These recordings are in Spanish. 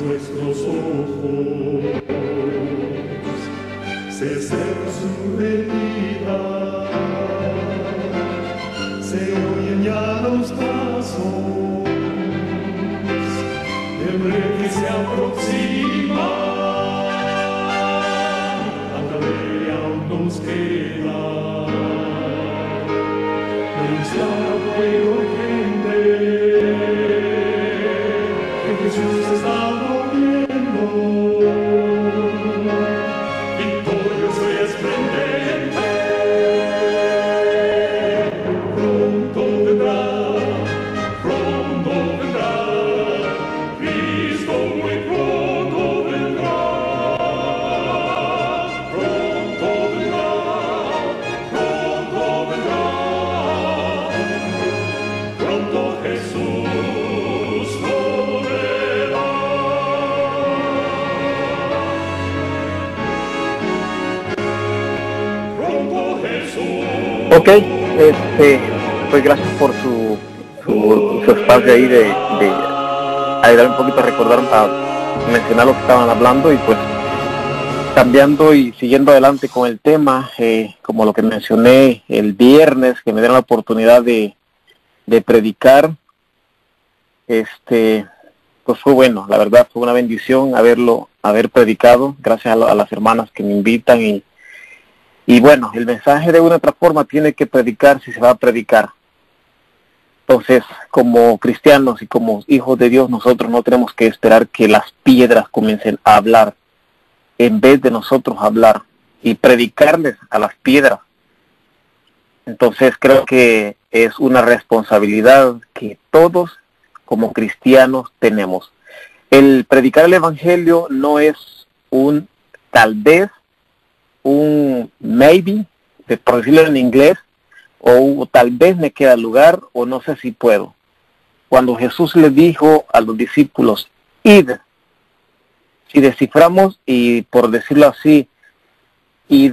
nuestros ojos, se cerra su herida, se oyen ya los pasos del rey que se aproxima. A tarea aún nos queda denunciar al pueblo gente que Jesús está volviendo, victorioso y esplendente. Pronto vendrá, Cristo muy pronto vendrá, pronto vendrá, pronto Jesús volverá. Pronto Jesús. Ok, pues gracias por su espacio ahí de ayudar un poquito a recordar, a mencionar lo que estaban hablando y pues cambiando y siguiendo adelante con el tema, como lo que mencioné el viernes, que me dieron la oportunidad de predicar, pues fue bueno, la verdad fue una bendición haber predicado, gracias a las hermanas que me invitan y bueno, el mensaje de una u otra forma tiene que predicar si se va a predicar. Entonces, como cristianos y como hijos de Dios, nosotros no tenemos que esperar que las piedras comiencen a hablar, en vez de nosotros hablar y predicarles a las piedras. Entonces, creo que es una responsabilidad que todos como cristianos tenemos. El predicar el evangelio no es un tal vez, un maybe, por decirlo en inglés, o tal vez me queda lugar, o no sé si puedo. Cuando Jesús le dijo a los discípulos, id, si desciframos y por decirlo así, y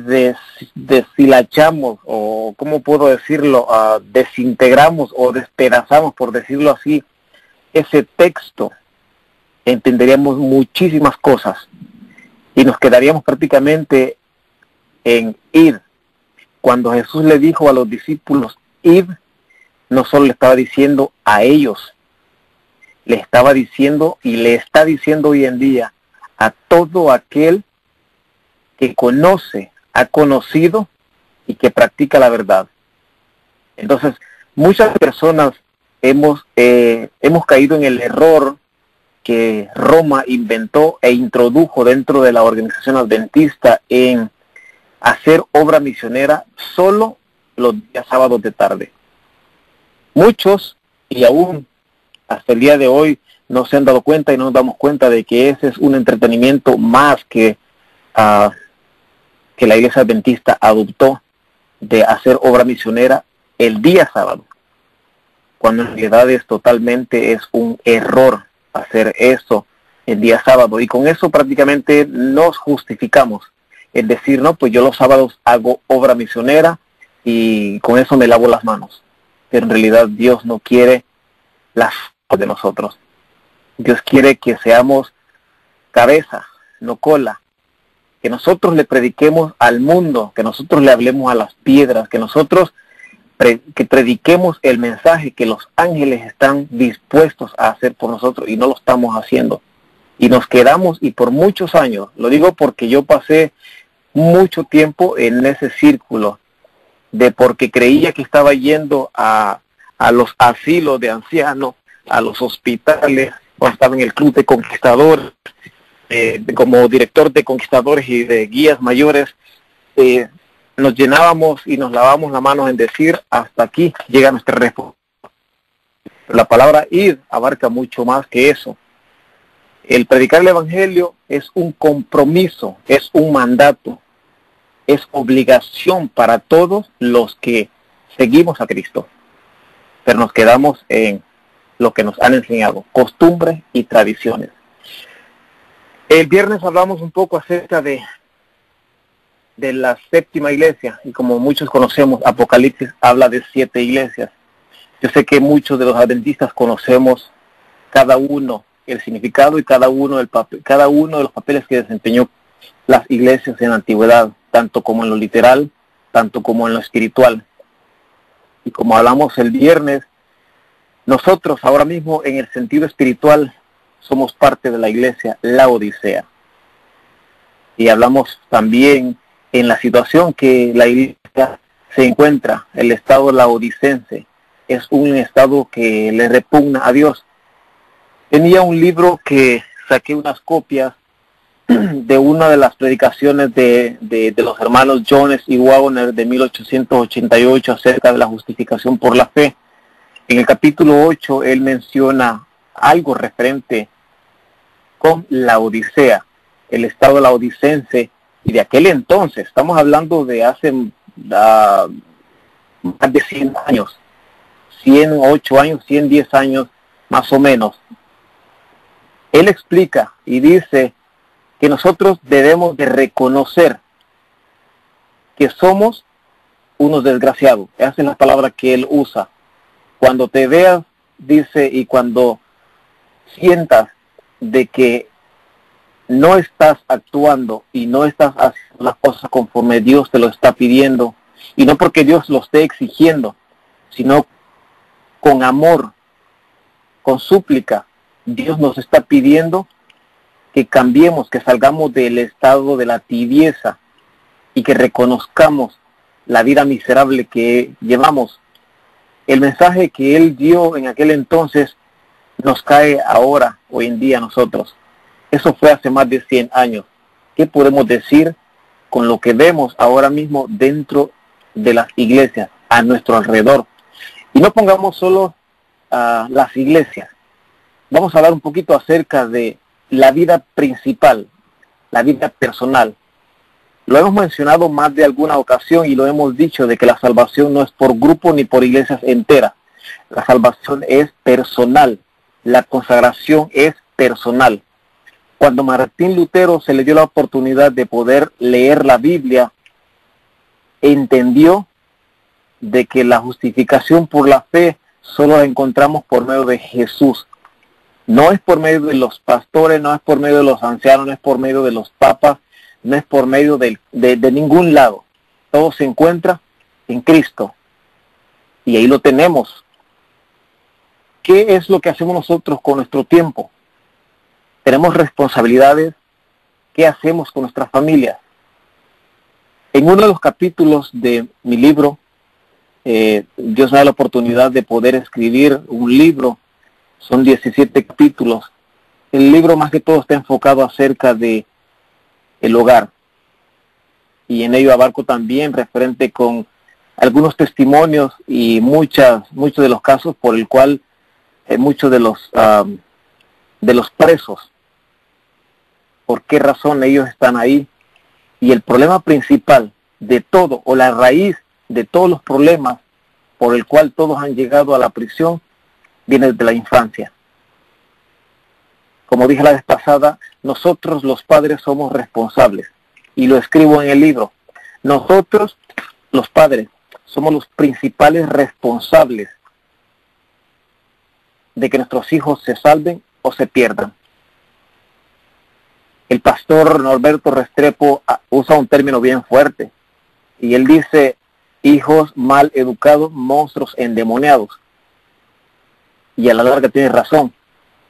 deshilachamos, o cómo puedo decirlo, desintegramos o despedazamos, por decirlo así, ese texto, entenderíamos muchísimas cosas y nos quedaríamos prácticamente en ir. Cuando Jesús le dijo a los discípulos, id, no solo le estaba diciendo a ellos, le estaba diciendo y le está diciendo hoy en día a todo aquel que conoce, ha conocido y que practica la verdad. Entonces, muchas personas hemos caído en el error que Roma inventó e introdujo dentro de la organización adventista en hacer obra misionera solo los días sábados de tarde. Muchos, y aún hasta el día de hoy, no se han dado cuenta y no nos damos cuenta de que ese es un entretenimiento más que la iglesia adventista adoptó, de hacer obra misionera el día sábado, cuando en realidad es un error hacer eso el día sábado, y con eso prácticamente nos justificamos. Es decir, no, pues yo los sábados hago obra misionera y con eso me lavo las manos. Pero en realidad Dios no quiere las de nosotros. Dios quiere que seamos cabeza, no cola. Que nosotros le prediquemos al mundo, que nosotros le hablemos a las piedras, que nosotros que prediquemos el mensaje que los ángeles están dispuestos a hacer por nosotros y no lo estamos haciendo. Y nos quedamos, y por muchos años, lo digo porque yo pasé mucho tiempo en ese círculo, de porque creía que estaba yendo a los asilos de ancianos, a los hospitales, cuando estaba en el club de conquistadores, como director de conquistadores y de guías mayores, nos llenábamos y nos lavábamos las manos en decir, hasta aquí llega nuestra respuesta. La palabra ir abarca mucho más que eso. El predicar el evangelio es un compromiso, es un mandato, es obligación para todos los que seguimos a Cristo. Pero nos quedamos en lo que nos han enseñado, costumbres y tradiciones. El viernes hablamos un poco acerca de la séptima iglesia, y como muchos conocemos, Apocalipsis habla de 7 iglesias. Yo sé que muchos de los adventistas conocemos cada uno el significado y cada uno de los papeles que desempeñó las iglesias en la antigüedad, tanto como en lo literal, tanto como en lo espiritual. Y como hablamos el viernes, nosotros ahora mismo en el sentido espiritual somos parte de la iglesia Laodicea. Y hablamos también en la situación que la iglesia se encuentra, el estado laodicense, es un estado que le repugna a Dios. Tenía un libro que saqué unas copias de una de las predicaciones de los hermanos Jones y Wagner de 1888 acerca de la justificación por la fe. En el capítulo 8 él menciona algo referente con la Odisea, el estado laodicense, y de aquel entonces, estamos hablando de hace más de 100 años, 108 años, 110 años más o menos. Él explica y dice que nosotros debemos de reconocer que somos unos desgraciados. Esa es la palabra que él usa. Cuando te veas, dice, y cuando sientas de que no estás actuando y no estás haciendo las cosas conforme Dios te lo está pidiendo, y no porque Dios lo esté exigiendo, sino con amor, con súplica, Dios nos está pidiendo que cambiemos, que salgamos del estado de la tibieza y que reconozcamos la vida miserable que llevamos. El mensaje que él dio en aquel entonces nos cae ahora, hoy en día a nosotros. Eso fue hace más de 100 años. ¿Qué podemos decir con lo que vemos ahora mismo dentro de las iglesias, a nuestro alrededor? Y no pongamos solo las iglesias. Vamos a hablar un poquito acerca de la vida principal, la vida personal. Lo hemos mencionado más de alguna ocasión y lo hemos dicho de que la salvación no es por grupo ni por iglesias enteras. La salvación es personal. La consagración es personal. Cuando Martín Lutero se le dio la oportunidad de poder leer la Biblia, entendió de que la justificación por la fe solo la encontramos por medio de Jesús. No es por medio de los pastores, no es por medio de los ancianos, no es por medio de los papas, no es por medio de ningún lado. Todo se encuentra en Cristo. Y ahí lo tenemos. ¿Qué es lo que hacemos nosotros con nuestro tiempo? Tenemos responsabilidades. ¿Qué hacemos con nuestras familias? En uno de los capítulos de mi libro, Dios me da la oportunidad de poder escribir un libro. Son 17 capítulos. El libro más que todo está enfocado acerca de el hogar. Y en ello abarco también referente con algunos testimonios y muchos de los casos por el cual muchos de los presos, por qué razón ellos están ahí. Y el problema principal de todo, o la raíz de todos los problemas por el cual todos han llegado a la prisión, viene desde la infancia. Como dije la vez pasada, nosotros los padres somos responsables. Y lo escribo en el libro. Nosotros, los padres, somos los principales responsables de que nuestros hijos se salven o se pierdan. El pastor Norberto Restrepo usa un término bien fuerte. Y él dice, hijos mal educados, monstruos endemoniados. Y a la larga tiene razón,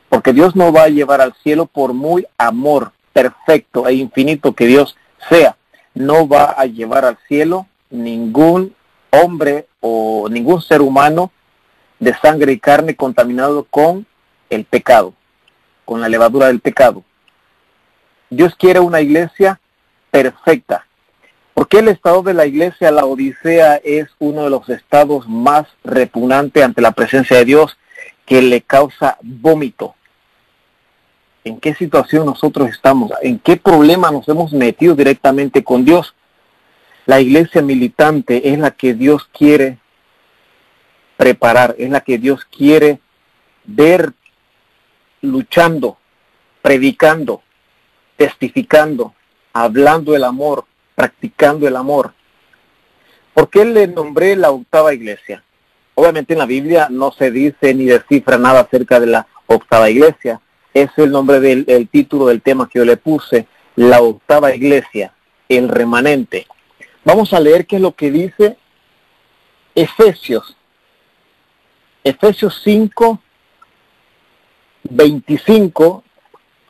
porque Dios no va a llevar al cielo por muy amor perfecto e infinito que Dios sea. No va a llevar al cielo ningún hombre o ningún ser humano de sangre y carne contaminado con el pecado, con la levadura del pecado. Dios quiere una iglesia perfecta. ¿Por qué el estado de la iglesia, la Odisea, es uno de los estados más repugnantes ante la presencia de Dios, que le causa vómito? ¿En qué situación nosotros estamos? ¿En qué problema nos hemos metido directamente con Dios? La iglesia militante es la que Dios quiere preparar, es la que Dios quiere ver luchando, predicando, testificando, hablando el amor, practicando el amor. ¿Por qué le nombré la octava iglesia? Obviamente en la Biblia no se dice ni descifra nada acerca de la octava iglesia. es el nombre del título del tema que yo le puse, la octava iglesia, el remanente. Vamos a leer qué es lo que dice Efesios 5, 25.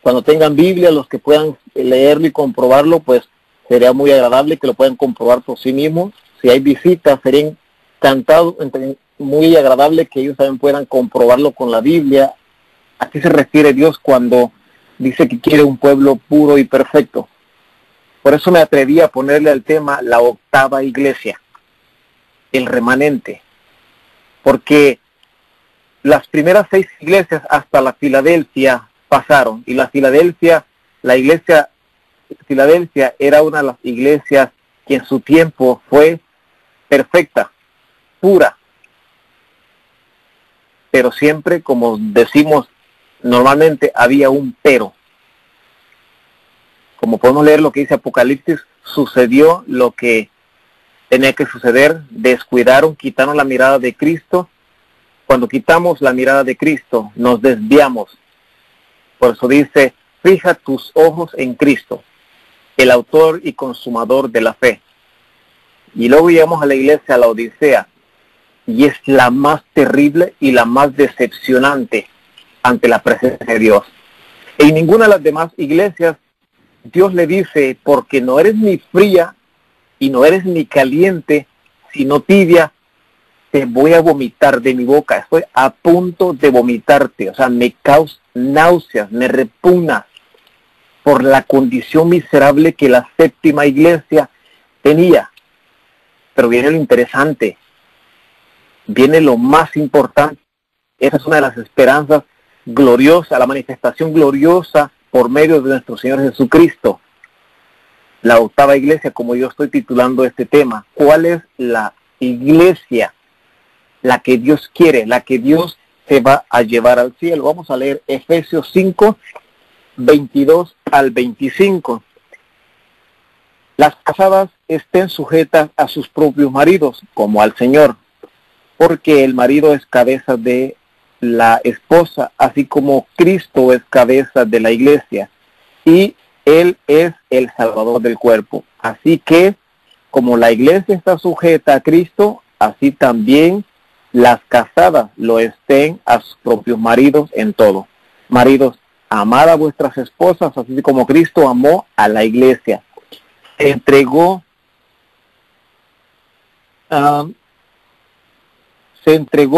Cuando tengan Biblia, los que puedan leerlo y comprobarlo, pues sería muy agradable que lo puedan comprobar por sí mismos. Si hay visitas, sería encantado, muy agradable que ellos también puedan comprobarlo con la Biblia. ¿A qué se refiere Dios cuando dice que quiere un pueblo puro y perfecto? Por eso me atreví a ponerle al tema la octava iglesia, el remanente. Porque las primeras 6 iglesias hasta la Filadelfia pasaron, y la iglesia Filadelfia era una de las iglesias que en su tiempo fue perfecta, pura, pero siempre, como decimos normalmente, había un pero. Como podemos leer lo que dice Apocalipsis, sucedió lo que tenía que suceder, descuidaron, quitaron la mirada de Cristo. Cuando quitamos la mirada de Cristo, nos desviamos. Por eso dice, fija tus ojos en Cristo, el autor y consumador de la fe. Y luego llegamos a la iglesia, a la Odisea, y es la más terrible y la más decepcionante ante la presencia de Dios. En ninguna de las demás iglesias, Dios le dice, porque no eres ni fría y no eres ni caliente, sino tibia, te voy a vomitar de mi boca. Estoy a punto de vomitarte. O sea, me causa náuseas, me repugna por la condición miserable que la séptima iglesia tenía. Pero viene lo interesante, viene lo más importante. Esa es una de las esperanzas gloriosas, la manifestación gloriosa por medio de nuestro Señor Jesucristo. La octava iglesia, como yo estoy titulando este tema. ¿Cuál es la iglesia? La que Dios quiere, la que Dios se va a llevar al cielo. Vamos a leer Efesios 5, 22 al 25. Las casadas estén sujetas a sus propios maridos, como al Señor, porque el marido es cabeza de la esposa, así como Cristo es cabeza de la iglesia, y Él es el Salvador del cuerpo. Así que, como la iglesia está sujeta a Cristo, así también las casadas lo estén a sus propios maridos en todo. Maridos, amad a vuestras esposas, así como Cristo amó a la iglesia. Se entregó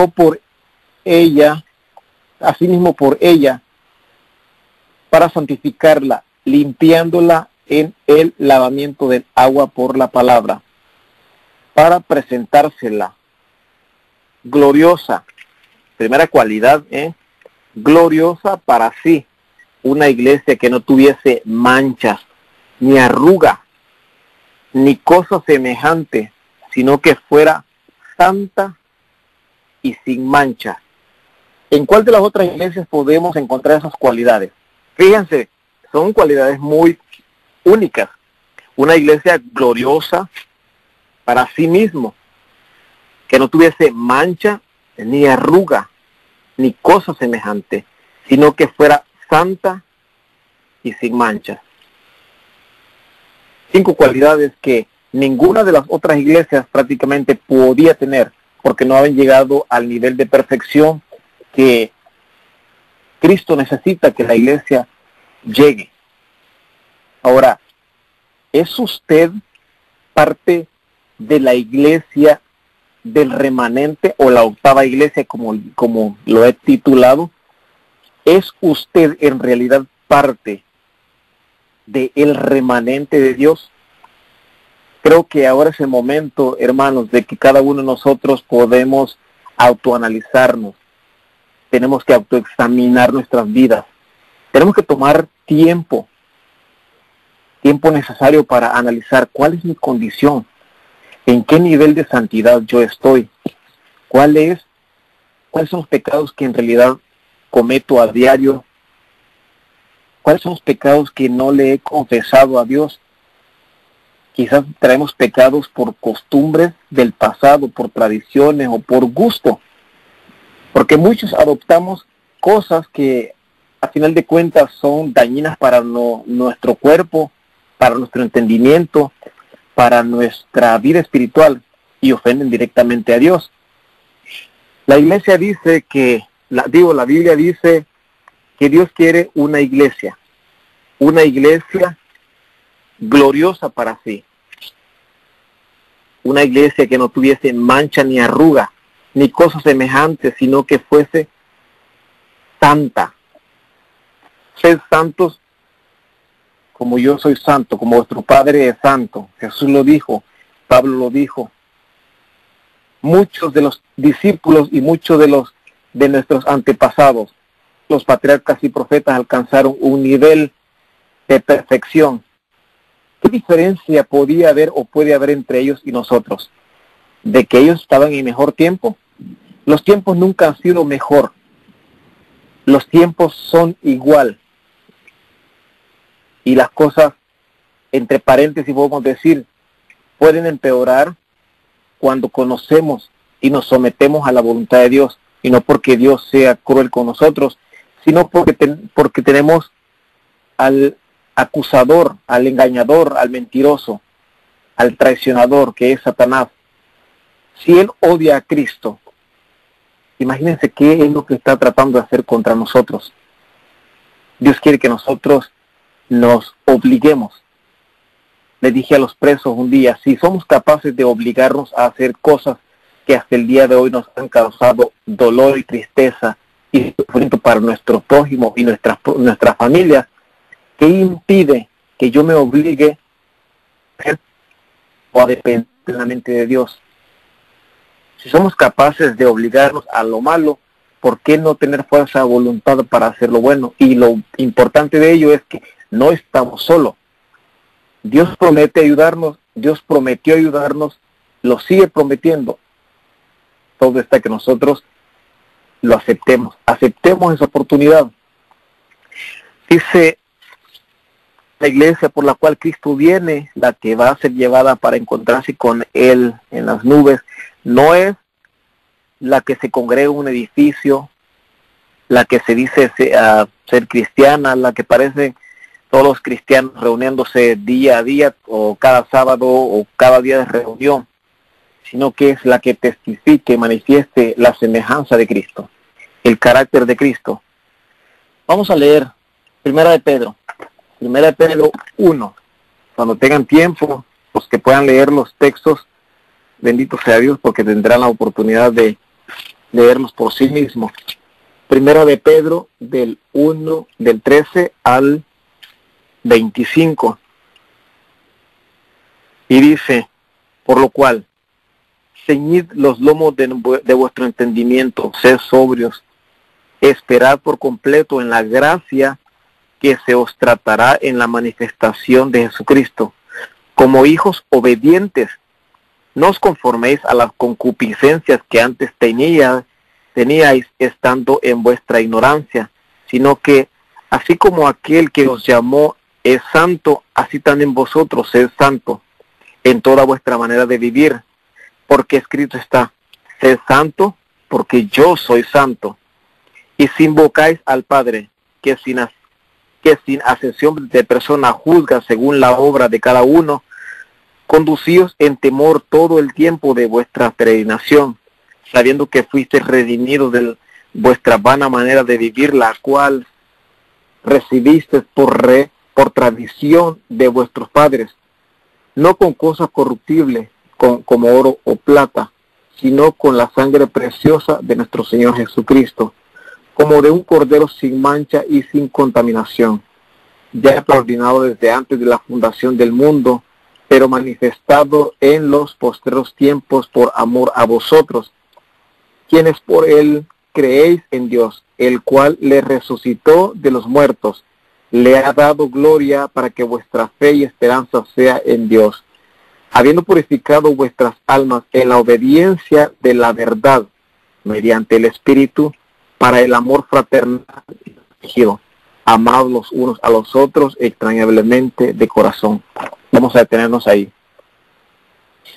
por ella, asimismo por ella, para santificarla, limpiándola en el lavamiento del agua por la palabra, para presentársela gloriosa, primera cualidad, gloriosa para sí, una iglesia que no tuviese manchas, ni arruga, ni cosa semejante, sino que fuera santa y sin mancha. ¿En cuál de las otras iglesias podemos encontrar esas cualidades? Fíjense, son cualidades muy únicas. Una iglesia gloriosa para sí mismo, que no tuviese mancha, ni arruga, ni cosa semejante, sino que fuera santa y sin mancha. 5 cualidades que ninguna de las otras iglesias prácticamente podía tener, porque no habían llegado al nivel de perfección que Cristo necesita que la iglesia llegue. Ahora, ¿es usted parte de la iglesia del remanente o la octava iglesia, como lo he titulado? ¿Es usted en realidad parte del remanente de Dios? Creo que ahora es el momento, hermanos, de que cada uno de nosotros podemos autoanalizarnos. Tenemos que autoexaminar nuestras vidas. Tenemos que tomar tiempo necesario para analizar cuál es mi condición, en qué nivel de santidad yo estoy, cuáles son los pecados que en realidad cometo a diario, cuáles son los pecados que no le he confesado a Dios. Quizás traemos pecados por costumbres del pasado, por tradiciones o por gusto, porque muchos adoptamos cosas que a final de cuentas son dañinas para nuestro cuerpo, para nuestro entendimiento, para nuestra vida espiritual y ofenden directamente a Dios. La iglesia dice que, la Biblia dice que Dios quiere una iglesia gloriosa para sí. Una iglesia que no tuviese mancha ni arruga, ni cosas semejantes, sino que fuese santa. Sed santos como yo soy santo, como vuestro Padre es santo. Jesús lo dijo, Pablo lo dijo. Muchos de los discípulos y muchos de nuestros antepasados, los patriarcas y profetas, alcanzaron un nivel de perfección. ¿Qué diferencia podía haber o puede haber entre ellos y nosotros? ¿De que ellos estaban en mejor tiempo? Los tiempos nunca han sido mejor. Los tiempos son igual. Y las cosas, entre paréntesis podemos decir, pueden empeorar cuando conocemos y nos sometemos a la voluntad de Dios, y no porque Dios sea cruel con nosotros, sino porque tenemos al acusador, al engañador, al mentiroso, al traicionador, que es Satanás. Si él odia a Cristo, imagínense qué es lo que está tratando de hacer contra nosotros. Dios quiere que nosotros nos obliguemos. Le dije a los presos un día, si somos capaces de obligarnos a hacer cosas que hasta el día de hoy nos han causado dolor y tristeza y sufrimiento para nuestro prójimo y nuestras familias, ¿qué impide que yo me obligue a depender plenamente de Dios? Si somos capaces de obligarnos a lo malo, ¿por qué no tener fuerza de voluntad para hacer lo bueno? Y lo importante de ello es que no estamos solos. Dios promete ayudarnos, Dios prometió ayudarnos, lo sigue prometiendo. Todo está que nosotros lo aceptemos esa oportunidad. Dice la iglesia por la cual Cristo viene, la que va a ser llevada para encontrarse con Él en las nubes, no es la que se congrega en un edificio, la que se dice ser cristiana, la que parece todos los cristianos reuniéndose día a día o cada sábado o cada día de reunión, sino que es la que testifique, manifieste la semejanza de Cristo, el carácter de Cristo. Vamos a leer Primera de Pedro 1. Cuando tengan tiempo, los que puedan leer los textos, bendito sea Dios, porque tendrán la oportunidad de leerlos por sí mismos. Primera de Pedro del 13 al 25. Y dice, por lo cual, ceñid los lomos de vuestro entendimiento, sed sobrios, esperad por completo en la gracia que se os tratará en la manifestación de Jesucristo. Como hijos obedientes, no os conforméis a las concupiscencias que antes teníais estando en vuestra ignorancia, sino que, así como aquel que os llamó es santo, así también vosotros sed santos en toda vuestra manera de vivir, porque escrito está, sed santo, porque yo soy santo. Y si invocáis al Padre, que sin acepción de persona juzga según la obra de cada uno, conducíos en temor todo el tiempo de vuestra peregrinación, sabiendo que fuisteis redimidos de vuestra vana manera de vivir, la cual recibisteis por tradición de vuestros padres, no con cosas corruptibles, como oro o plata, sino con la sangre preciosa de nuestro Señor Jesucristo, como de un cordero sin mancha y sin contaminación, ya preordinado desde antes de la fundación del mundo, pero manifestado en los postreros tiempos por amor a vosotros, quienes por él creéis en Dios, el cual le resucitó de los muertos, le ha dado gloria para que vuestra fe y esperanza sea en Dios, habiendo purificado vuestras almas en la obediencia de la verdad, mediante el Espíritu, para el amor fraternal y protegido, amados los unos a los otros extrañablemente de corazón. Vamos a detenernos ahí.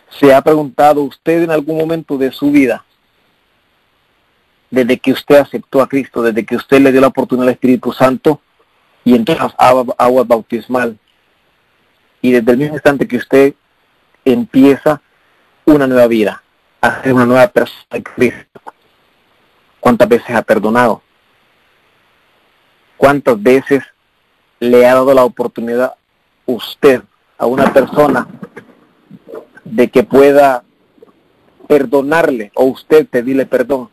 ¿Se ha preguntado usted en algún momento de su vida desde que usted aceptó a Cristo, desde que usted le dio la oportunidad al Espíritu Santo y entró en las aguas bautismal, y desde el mismo instante que usted empieza una nueva vida, a ser una nueva persona de Cristo. ¿Cuántas veces ha perdonado? ¿Cuántas veces le ha dado la oportunidad usted a una persona de que pueda perdonarle, o usted pedirle perdón?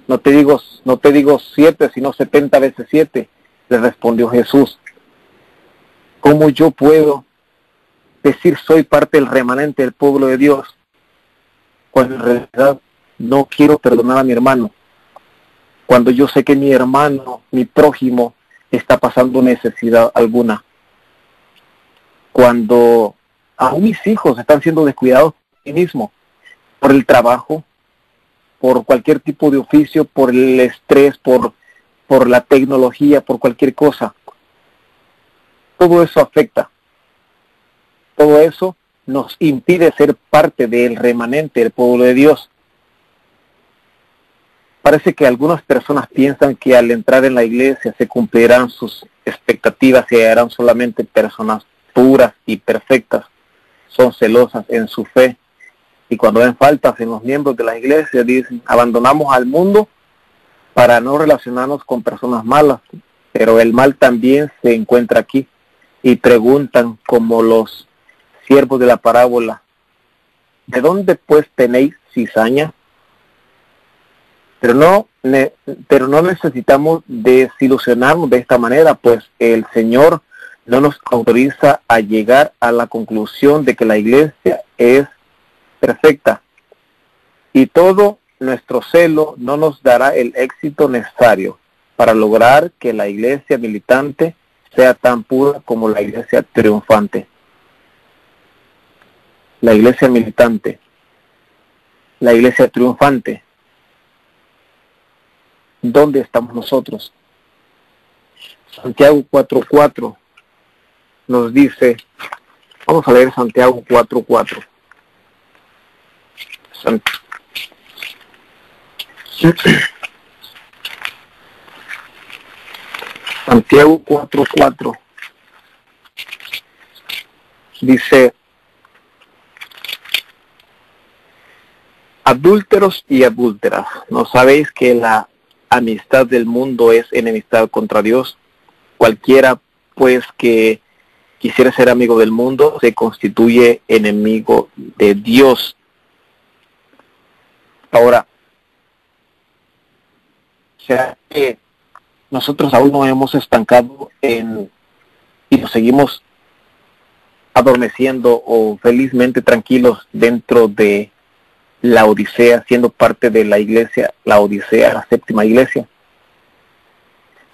No te digo 7, sino 70 veces 7, le respondió Jesús. ¿Cómo yo puedo decir soy parte del remanente del pueblo de Dios cuando en realidad no quiero perdonar a mi hermano? Cuando yo sé que mi hermano, mi prójimo, está pasando necesidad alguna. Cuando aún mis hijos están siendo descuidados por sí mismos, por el trabajo, por cualquier tipo de oficio, por el estrés, por la tecnología, por cualquier cosa. Todo eso afecta. Todo eso nos impide ser parte del remanente del pueblo de Dios. Parece que algunas personas piensan que al entrar en la iglesia se cumplirán sus expectativas y harán solamente personas puras y perfectas. Son celosas en su fe. Y cuando ven faltas en los miembros de la iglesia, dicen, abandonamos al mundo para no relacionarnos con personas malas. Pero el mal también se encuentra aquí. Y preguntan como los siervos de la parábola, ¿de dónde pues tenéis cizaña? Pero no necesitamos desilusionarnos de esta manera, pues el Señor no nos autoriza a llegar a la conclusión de que la iglesia es perfecta. Y todo nuestro celo no nos dará el éxito necesario para lograr que la iglesia militante sea tan pura como la iglesia triunfante. La iglesia militante, la iglesia triunfante. ¿Dónde estamos nosotros? Santiago 4:4 nos dice, vamos a leer Santiago 4:4. Santiago 4:4 dice, adúlteros y adúlteras, ¿no sabéis que la amistad del mundo es enemistad contra Dios? Cualquiera pues que quisiera ser amigo del mundo se constituye enemigo de Dios. Ahora, ¿será que nosotros aún no hemos estancado y nos seguimos adormeciendo o felizmente tranquilos dentro de la Odisea, siendo parte de la iglesia, la Odisea, la séptima iglesia?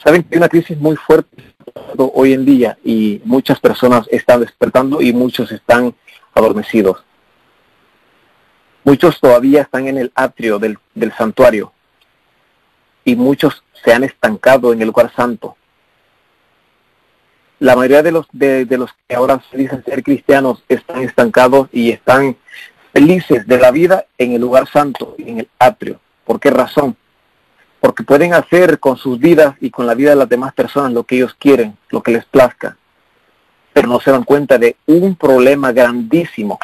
Saben que hay una crisis muy fuerte hoy en día y muchas personas están despertando y muchos están adormecidos. Muchos todavía están en el atrio del santuario y muchos se han estancado en el lugar santo. La mayoría de los que ahora se dicen ser cristianos están estancados y están felices de la vida en el lugar santo, en el atrio. ¿Por qué razón? Porque pueden hacer con sus vidas y con la vida de las demás personas lo que ellos quieren, lo que les plazca. Pero no se dan cuenta de un problema grandísimo.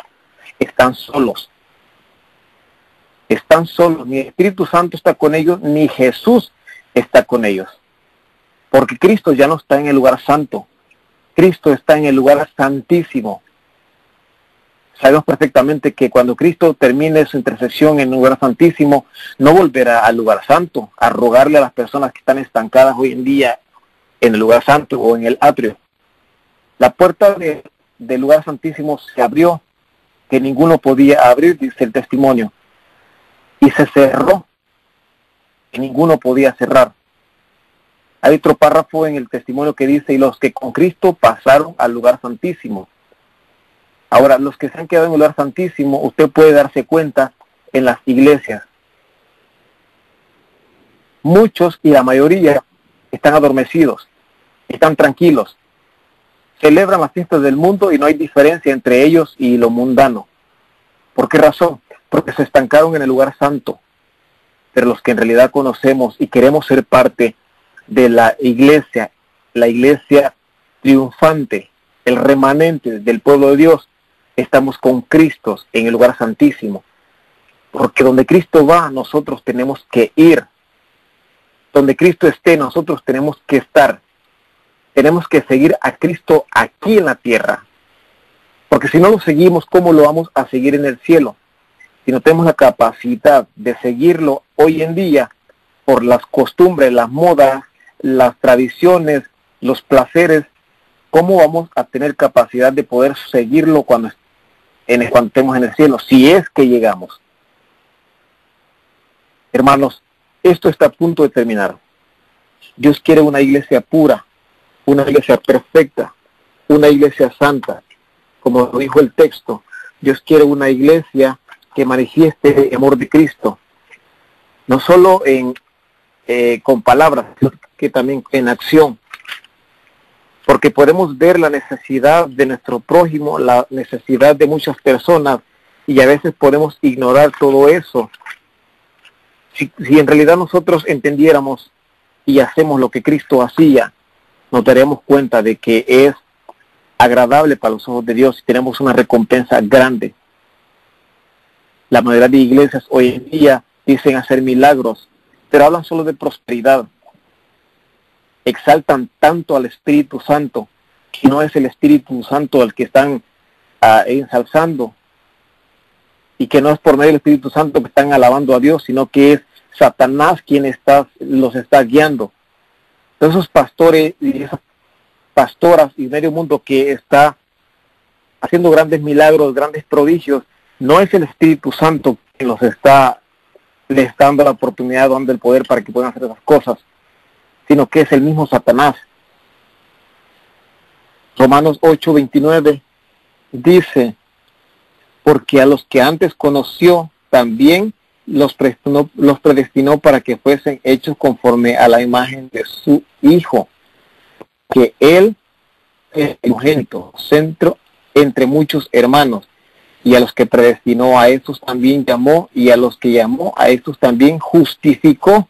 Están solos. Están solos. Ni el Espíritu Santo está con ellos, ni Jesús está con ellos. Porque Cristo ya no está en el lugar santo. Cristo está en el lugar santísimo. Sabemos perfectamente que cuando Cristo termine su intercesión en el lugar santísimo, no volverá al lugar santo a rogarle a las personas que están estancadas hoy en día en el lugar santo o en el atrio. La puerta del lugar santísimo se abrió, que ninguno podía abrir, dice el testimonio, y se cerró, que ninguno podía cerrar. Hay otro párrafo en el testimonio que dice, y los que con Cristo pasaron al lugar santísimo. Ahora, los que se han quedado en el lugar santísimo, usted puede darse cuenta en las iglesias. Muchos y la mayoría están adormecidos, están tranquilos. Celebran las fiestas del mundo y no hay diferencia entre ellos y lo mundano. ¿Por qué razón? Porque se estancaron en el lugar santo. pero los que en realidad conocemos y queremos ser parte de la iglesia triunfante, el remanente del pueblo de Dios, estamos con Cristo en el lugar santísimo. Porque donde Cristo va, nosotros tenemos que ir. Donde Cristo esté, nosotros tenemos que estar. Tenemos que seguir a Cristo aquí en la tierra. Porque si no lo seguimos, ¿cómo lo vamos a seguir en el cielo? Si no tenemos la capacidad de seguirlo hoy en día por las costumbres, las modas, las tradiciones, los placeres, ¿cómo vamos a tener capacidad de poder seguirlo cuando estemos en el cielo? Si es que llegamos. Hermanos, esto está a punto de terminar. Dios quiere una iglesia pura, una iglesia perfecta, una iglesia santa. Como lo dijo el texto, Dios quiere una iglesia que manifieste el amor de Cristo, no solo con palabras, sino que también en acción, porque podemos ver la necesidad de nuestro prójimo, la necesidad de muchas personas, y a veces podemos ignorar todo eso. Si en realidad nosotros entendiéramos y hacemos lo que Cristo hacía, nos daremos cuenta de que es agradable para los ojos de Dios y tenemos una recompensa grande. La mayoría de iglesias hoy en día dicen hacer milagros, pero hablan solo de prosperidad. Exaltan tanto al Espíritu Santo, que no es el Espíritu Santo el que están ensalzando, y que no es por medio del Espíritu Santo que están alabando a Dios, sino que es Satanás quien los está guiando. Entonces esos pastores y esas pastoras y medio mundo que está haciendo grandes milagros, grandes prodigios, no es el Espíritu Santo que les está dando la oportunidad, dando el poder para que puedan hacer esas cosas, sino que es el mismo Satanás. Romanos 8:29 dice: porque a los que antes conoció, también los predestinó para que fuesen hechos conforme a la imagen de su Hijo, que Él es el unigénito, centro entre muchos hermanos. Y a los que predestinó, a estos también llamó, y a los que llamó, a estos también justificó,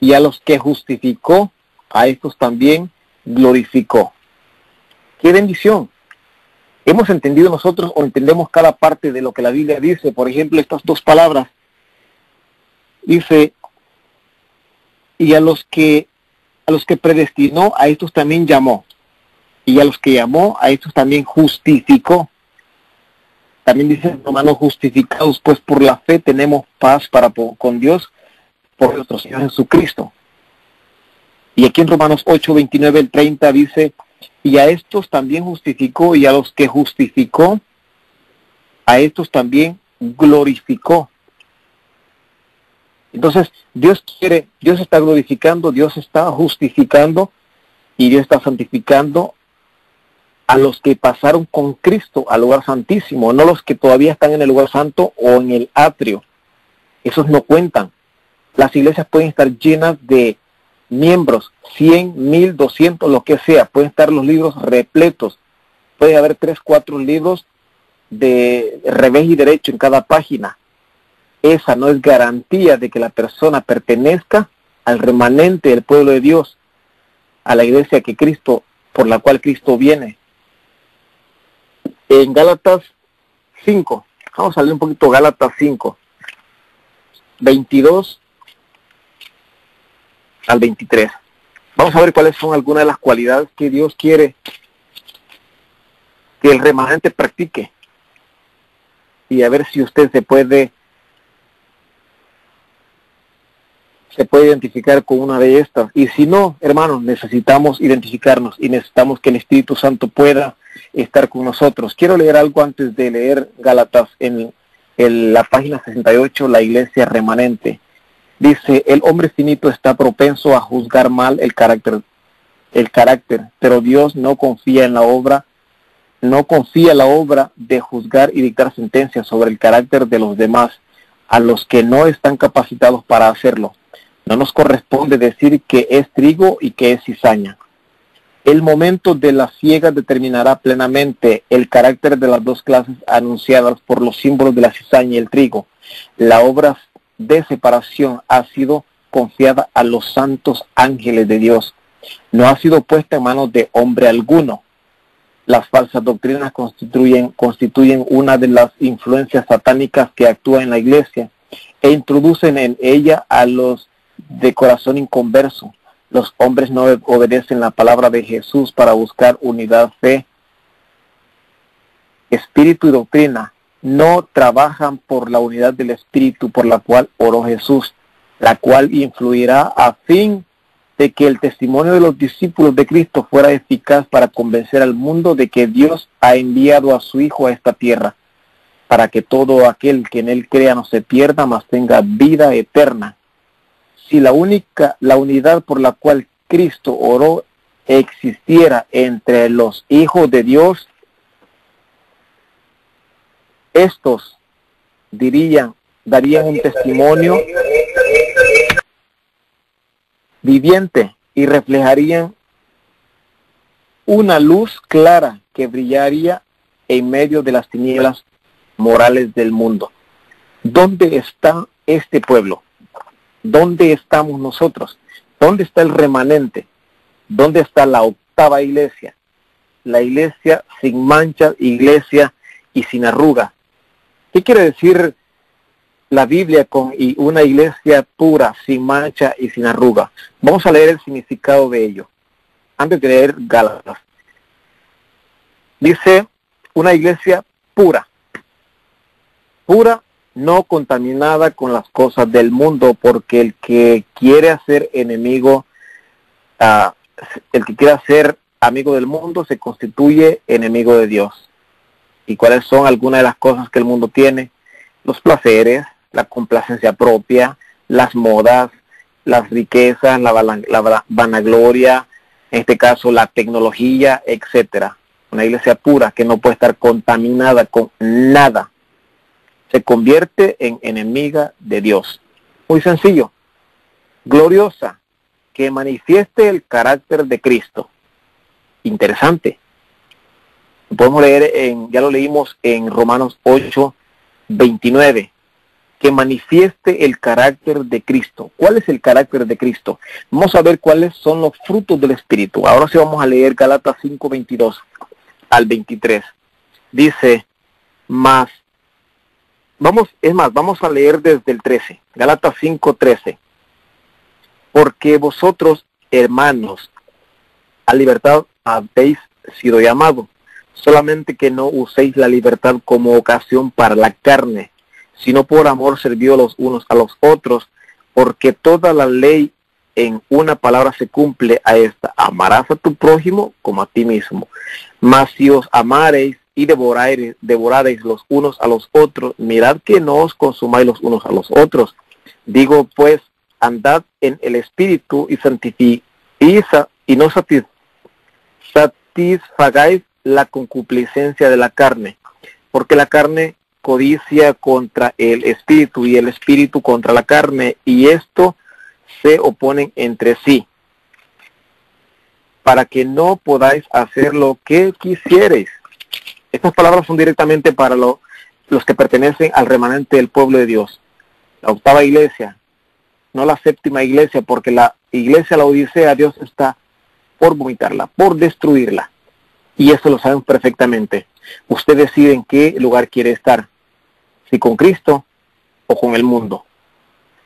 y a los que justificó, a estos también glorificó. ¡Qué bendición! Hemos entendido nosotros, o entendemos cada parte de lo que la Biblia dice. Por ejemplo, estas dos palabras. Dice: y a los que predestinó, a estos también llamó, y a los que llamó, a estos también justificó. También dice Romanos: justificados pues por la fe tenemos paz con Dios por nuestro Señor Jesucristo. Y aquí en Romanos 8:29 al 30 dice: y a estos también justificó, y a los que justificó, a estos también glorificó. Entonces, Dios está glorificando, Dios está justificando, y Dios está santificando a los que pasaron con Cristo al lugar santísimo, no los que todavía están en el lugar santo o en el atrio. Esos no cuentan. Las iglesias pueden estar llenas de miembros, 100, 1000, 200, lo que sea. Pueden estar los libros repletos. Puede haber 3, 4 libros de revés y derecho en cada página. Esa no es garantía de que la persona pertenezca al remanente del pueblo de Dios, a la iglesia por la cual Cristo viene. En Gálatas 5, vamos a leer un poquito Gálatas 5, 22 al 23. Vamos a ver cuáles son algunas de las cualidades que Dios quiere que el remanente practique, y a ver si usted se puede identificar con una de estas. Y si no, hermanos, necesitamos identificarnos y necesitamos que el Espíritu Santo pueda estar con nosotros. Quiero leer algo antes de leer Gálatas en la página 68, la iglesia remanente. Dice: el hombre finito está propenso a juzgar mal el carácter, pero Dios no confía la obra de juzgar y dictar sentencias sobre el carácter de los demás, a los que no están capacitados para hacerlo. No nos corresponde decir que es trigo y que es cizaña. El momento de la siega determinará plenamente el carácter de las dos clases anunciadas por los símbolos de la cizaña y el trigo. La obra de separación ha sido confiada a los santos ángeles de Dios. No ha sido puesta en manos de hombre alguno. Las falsas doctrinas constituyen una de las influencias satánicas que actúan en la iglesia e introducen en ella a los de corazón inconverso. Los hombres no obedecen la palabra de Jesús para buscar unidad, fe, espíritu y doctrina. No trabajan por la unidad del espíritu por la cual oró Jesús, la cual influirá a fin de que el testimonio de los discípulos de Cristo fuera eficaz para convencer al mundo de que Dios ha enviado a su Hijo a esta tierra, para que todo aquel que en él crea no se pierda, mas tenga vida eterna. Si la unidad por la cual Cristo oró existiera entre los hijos de Dios, estos darían un testimonio viviente y reflejarían una luz clara que brillaría en medio de las tinieblas morales del mundo. ¿Dónde está este pueblo? ¿Dónde estamos nosotros? ¿Dónde está el remanente? ¿Dónde está la octava iglesia? La iglesia sin mancha, iglesia y sin arruga. ¿Qué quiere decir la Biblia con y una iglesia pura, sin mancha y sin arruga? Vamos a leer el significado de ello. Antes de leer Gálatas. Dice una iglesia pura. Pura, no contaminada con las cosas del mundo, porque el que quiere hacer enemigo, el que quiere ser amigo del mundo se constituye enemigo de Dios. ¿Y cuáles son algunas de las cosas que el mundo tiene? Los placeres, la complacencia propia, las modas, las riquezas, la vanagloria, en este caso la tecnología, etcétera. Una iglesia pura que no puede estar contaminada con nada se convierte en enemiga de Dios. Muy sencillo. Gloriosa, que manifieste el carácter de Cristo. Interesante. Podemos leer, ya lo leímos en Romanos 8:29, que manifieste el carácter de Cristo. ¿Cuál es el carácter de Cristo? Vamos a ver cuáles son los frutos del Espíritu. Ahora sí vamos a leer Gálatas 5:22 al 23. Dice, vamos a leer desde el 13, Gálatas 5:13. Porque vosotros, hermanos, a libertad habéis sido llamados, solamente que no uséis la libertad como ocasión para la carne, sino por amor servíos los unos a los otros, porque toda la ley en una palabra se cumple a esta: amarás a tu prójimo como a ti mismo. Mas si os amareis y devorareis los unos a los otros, mirad que no os consumáis los unos a los otros. Digo pues, andad en el Espíritu y no satisfagáis la concupiscencia de la carne, porque la carne codicia contra el Espíritu y el Espíritu contra la carne, y esto se oponen entre sí, para que no podáis hacer lo que quisiereis. Estas palabras son directamente para los que pertenecen al remanente del pueblo de Dios. La octava iglesia, no la séptima iglesia, porque la iglesia, la Odisea, Dios está por vomitarla, por destruirla. Y eso lo saben perfectamente. Usted decide en qué lugar quiere estar, si con Cristo o con el mundo.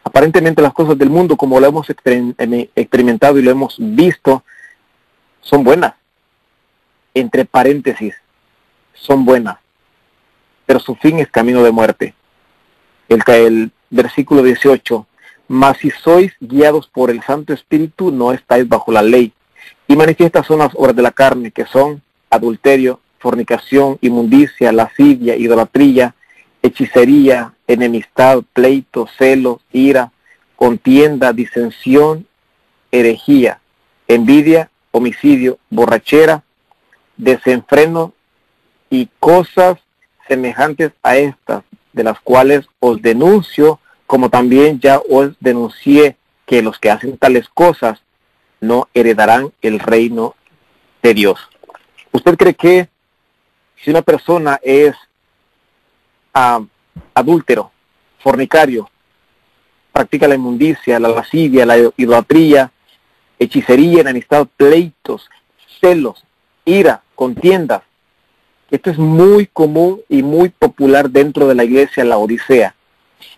Aparentemente las cosas del mundo, como lo hemos experimentado y lo hemos visto, son buenas. Entre paréntesis, son buenas, pero su fin es camino de muerte. El versículo 18, mas si sois guiados por el Santo Espíritu, no estáis bajo la ley. Y manifiestas son las obras de la carne, que son adulterio, fornicación, inmundicia, lascivia, idolatría, hechicería, enemistad, pleito, celo, ira, contienda, disensión, herejía, envidia, homicidio, borrachera, desenfreno y cosas semejantes a estas, de las cuales os denuncio, como también ya os denuncié, que los que hacen tales cosas no heredarán el reino de Dios. ¿Usted cree que si una persona es adúltero, fornicario, practica la inmundicia, la lascivia, la idolatría, hechicería, enemistad, pleitos, celos, ira, contiendas. Esto es muy común y muy popular dentro de la iglesia en la Odisea.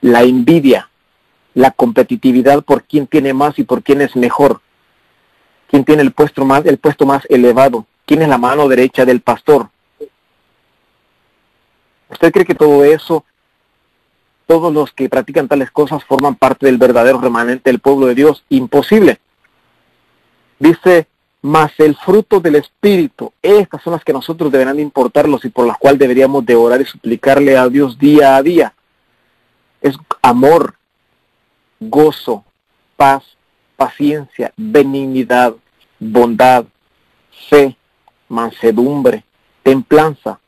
La envidia, la competitividad por quién tiene más y por quién es mejor, quién tiene el puesto más elevado, quién es la mano derecha del pastor. ¿Usted cree que todo eso, todos los que practican tales cosas forman parte del verdadero remanente del pueblo de Dios? Imposible. Dice, mas el fruto del Espíritu, estas son las que nosotros deberán importarlos y por las cuales deberíamos de orar y suplicarle a Dios día a día. Es amor, gozo, paz, paciencia, benignidad, bondad, fe, mansedumbre, templanza.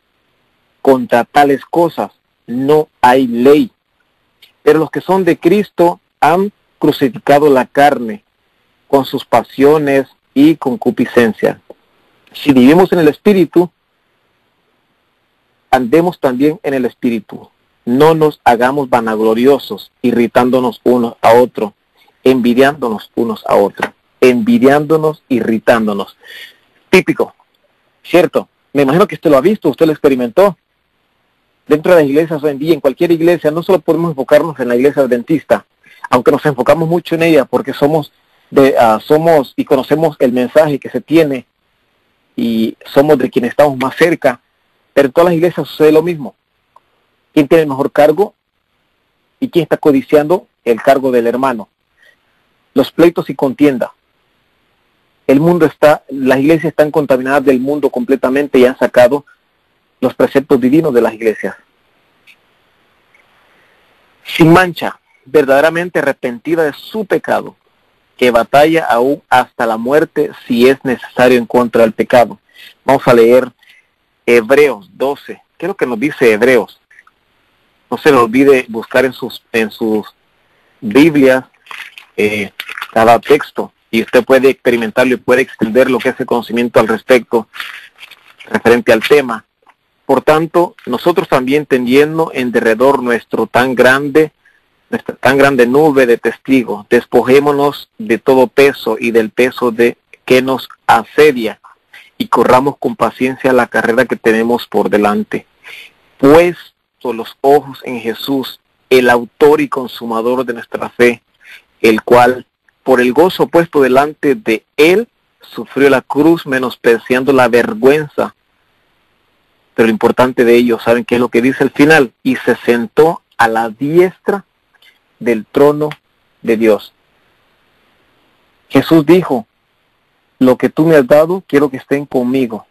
Contra tales cosas no hay ley. Pero los que son de Cristo han crucificado la carne con sus pasiones y concupiscencia. Si vivimos en el Espíritu, andemos también en el Espíritu. No nos hagamos vanagloriosos, irritándonos unos a otros, envidiándonos unos a otros, envidiándonos, irritándonos. Típico, ¿cierto? Me imagino que usted lo ha visto, usted lo experimentó. Dentro de las iglesias hoy en día, en cualquier iglesia, no solo podemos enfocarnos en la iglesia adventista, aunque nos enfocamos mucho en ella porque somos y conocemos el mensaje que se tiene y somos de quienes estamos más cerca, pero en todas las iglesias sucede lo mismo. ¿Quién tiene el mejor cargo? ¿Y quién está codiciando el cargo del hermano? Los pleitos y contienda. Las iglesias están contaminadas del mundo completamente y han sacado los preceptos divinos de las iglesias. Sin mancha, verdaderamente arrepentida de su pecado, que batalla aún hasta la muerte si es necesario en contra del pecado. Vamos a leer Hebreos 12. ¿Qué es lo que nos dice Hebreos? No se le olvide buscar en sus Biblias cada texto y usted puede experimentarlo y puede extender lo que es el conocimiento al respecto referente al tema. Por tanto, nosotros también tendiendo en derredor nuestra tan grande nube de testigos, despojémonos de todo peso y del peso que nos asedia y corramos con paciencia la carrera que tenemos por delante. Puesto los ojos en Jesús, el autor y consumador de nuestra fe, el cual, por el gozo puesto delante de él, sufrió la cruz menospreciando la vergüenza. Pero lo importante de ello, ¿saben qué es lo que dice al final? Y se sentó a la diestra del trono de Dios. Jesús dijo, lo que tú me has dado, quiero que estén conmigo.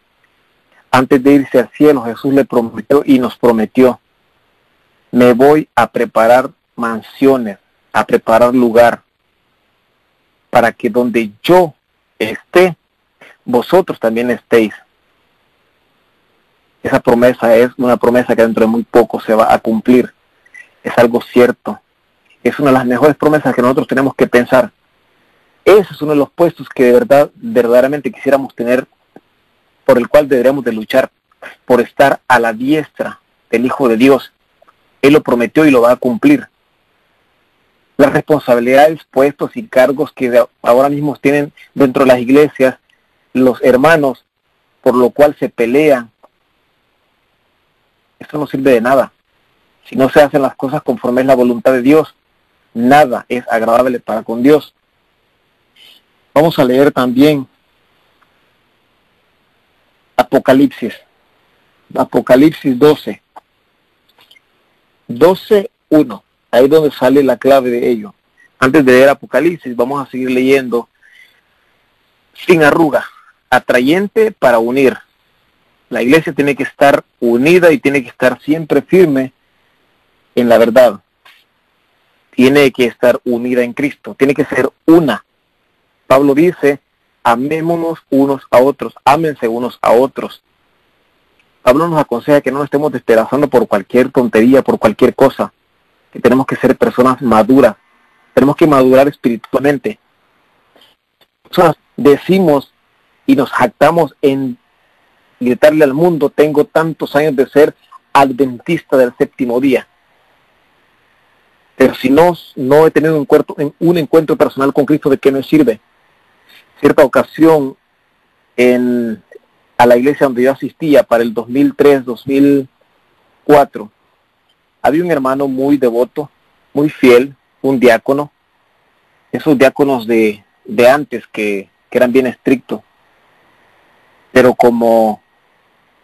Antes de irse al cielo, Jesús le prometió y nos prometió, me voy a preparar mansiones, a preparar lugar, para que donde yo esté, vosotros también estéis. Esa promesa es una promesa que dentro de muy poco se va a cumplir. Es algo cierto. Es una de las mejores promesas que nosotros tenemos que pensar. Ese es uno de los puestos que verdaderamente quisiéramos tener, por el cual deberíamos de luchar, por estar a la diestra del Hijo de Dios. Él lo prometió y lo va a cumplir. Las responsabilidades, puestos y cargos que ahora mismo tienen dentro de las iglesias los hermanos, por lo cual se pelean, esto no sirve de nada. Si no se hacen las cosas conforme es la voluntad de Dios, nada es agradable para con Dios. Vamos a leer también Apocalipsis 12. 12:1. Ahí es donde sale la clave de ello. Antes de leer Apocalipsis, vamos a seguir leyendo. Sin arruga, atrayente para unir. La iglesia tiene que estar unida y tiene que estar siempre firme en la verdad. Tiene que estar unida en Cristo. Tiene que ser una. Pablo dice, amémonos unos a otros, ámense unos a otros. Pablo nos aconseja que no nos estemos despedazando por cualquier tontería, por cualquier cosa. Que tenemos que ser personas maduras. Tenemos que madurar espiritualmente. Nosotros decimos y nos jactamos en gritarle al mundo, tengo tantos años de ser adventista del séptimo día. Pero si no he tenido un encuentro personal con Cristo, ¿de qué me sirve? Cierta ocasión a la iglesia donde yo asistía para el 2003, 2004, había un hermano muy devoto, muy fiel, un diácono, esos diáconos de antes que eran bien estrictos, pero como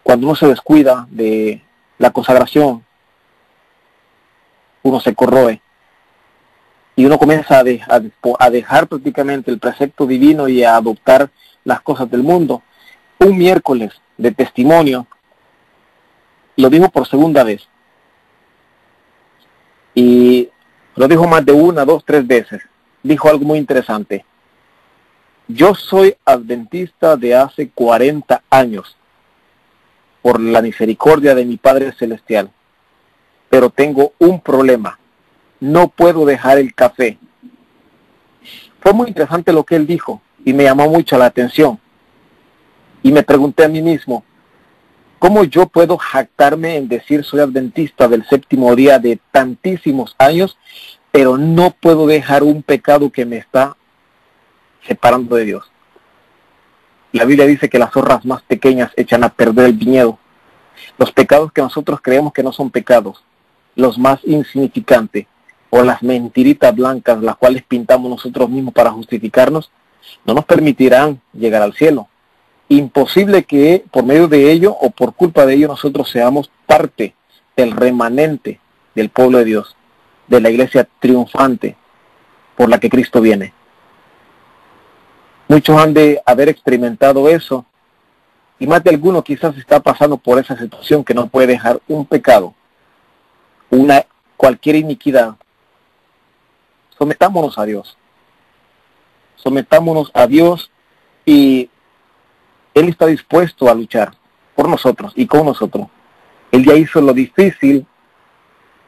cuando uno se descuida de la consagración, uno se corroe y uno comienza a dejar prácticamente el precepto divino y a adoptar las cosas del mundo. Un miércoles de testimonio, lo dijo por segunda vez, y lo dijo más de 1, 2, 3 veces. Dijo algo muy interesante: yo soy adventista de hace 40 años, por la misericordia de mi Padre Celestial, pero tengo un problema: no puedo dejar el café. Fue muy interesante lo que él dijo y me llamó mucho la atención. Y me pregunté a mí mismo, ¿cómo yo puedo jactarme en decir soy adventista del séptimo día de tantísimos años, pero no puedo dejar un pecado que me está separando de Dios? La Biblia dice que las zorras más pequeñas echan a perder el viñedo. Los pecados que nosotros creemos que no son pecados, los más insignificantes, o las mentiritas blancas, las cuales pintamos nosotros mismos para justificarnos, no nos permitirán llegar al cielo. Imposible que por medio de ello o por culpa de ello nosotros seamos parte del remanente del pueblo de Dios, de la iglesia triunfante por la que Cristo viene. Muchos han de haber experimentado eso, y más de alguno quizás está pasando por esa situación que no puede dejar un pecado, cualquier iniquidad. Sometámonos a Dios. Sometámonos a Dios, y Él está dispuesto a luchar por nosotros y con nosotros. Él ya hizo lo difícil,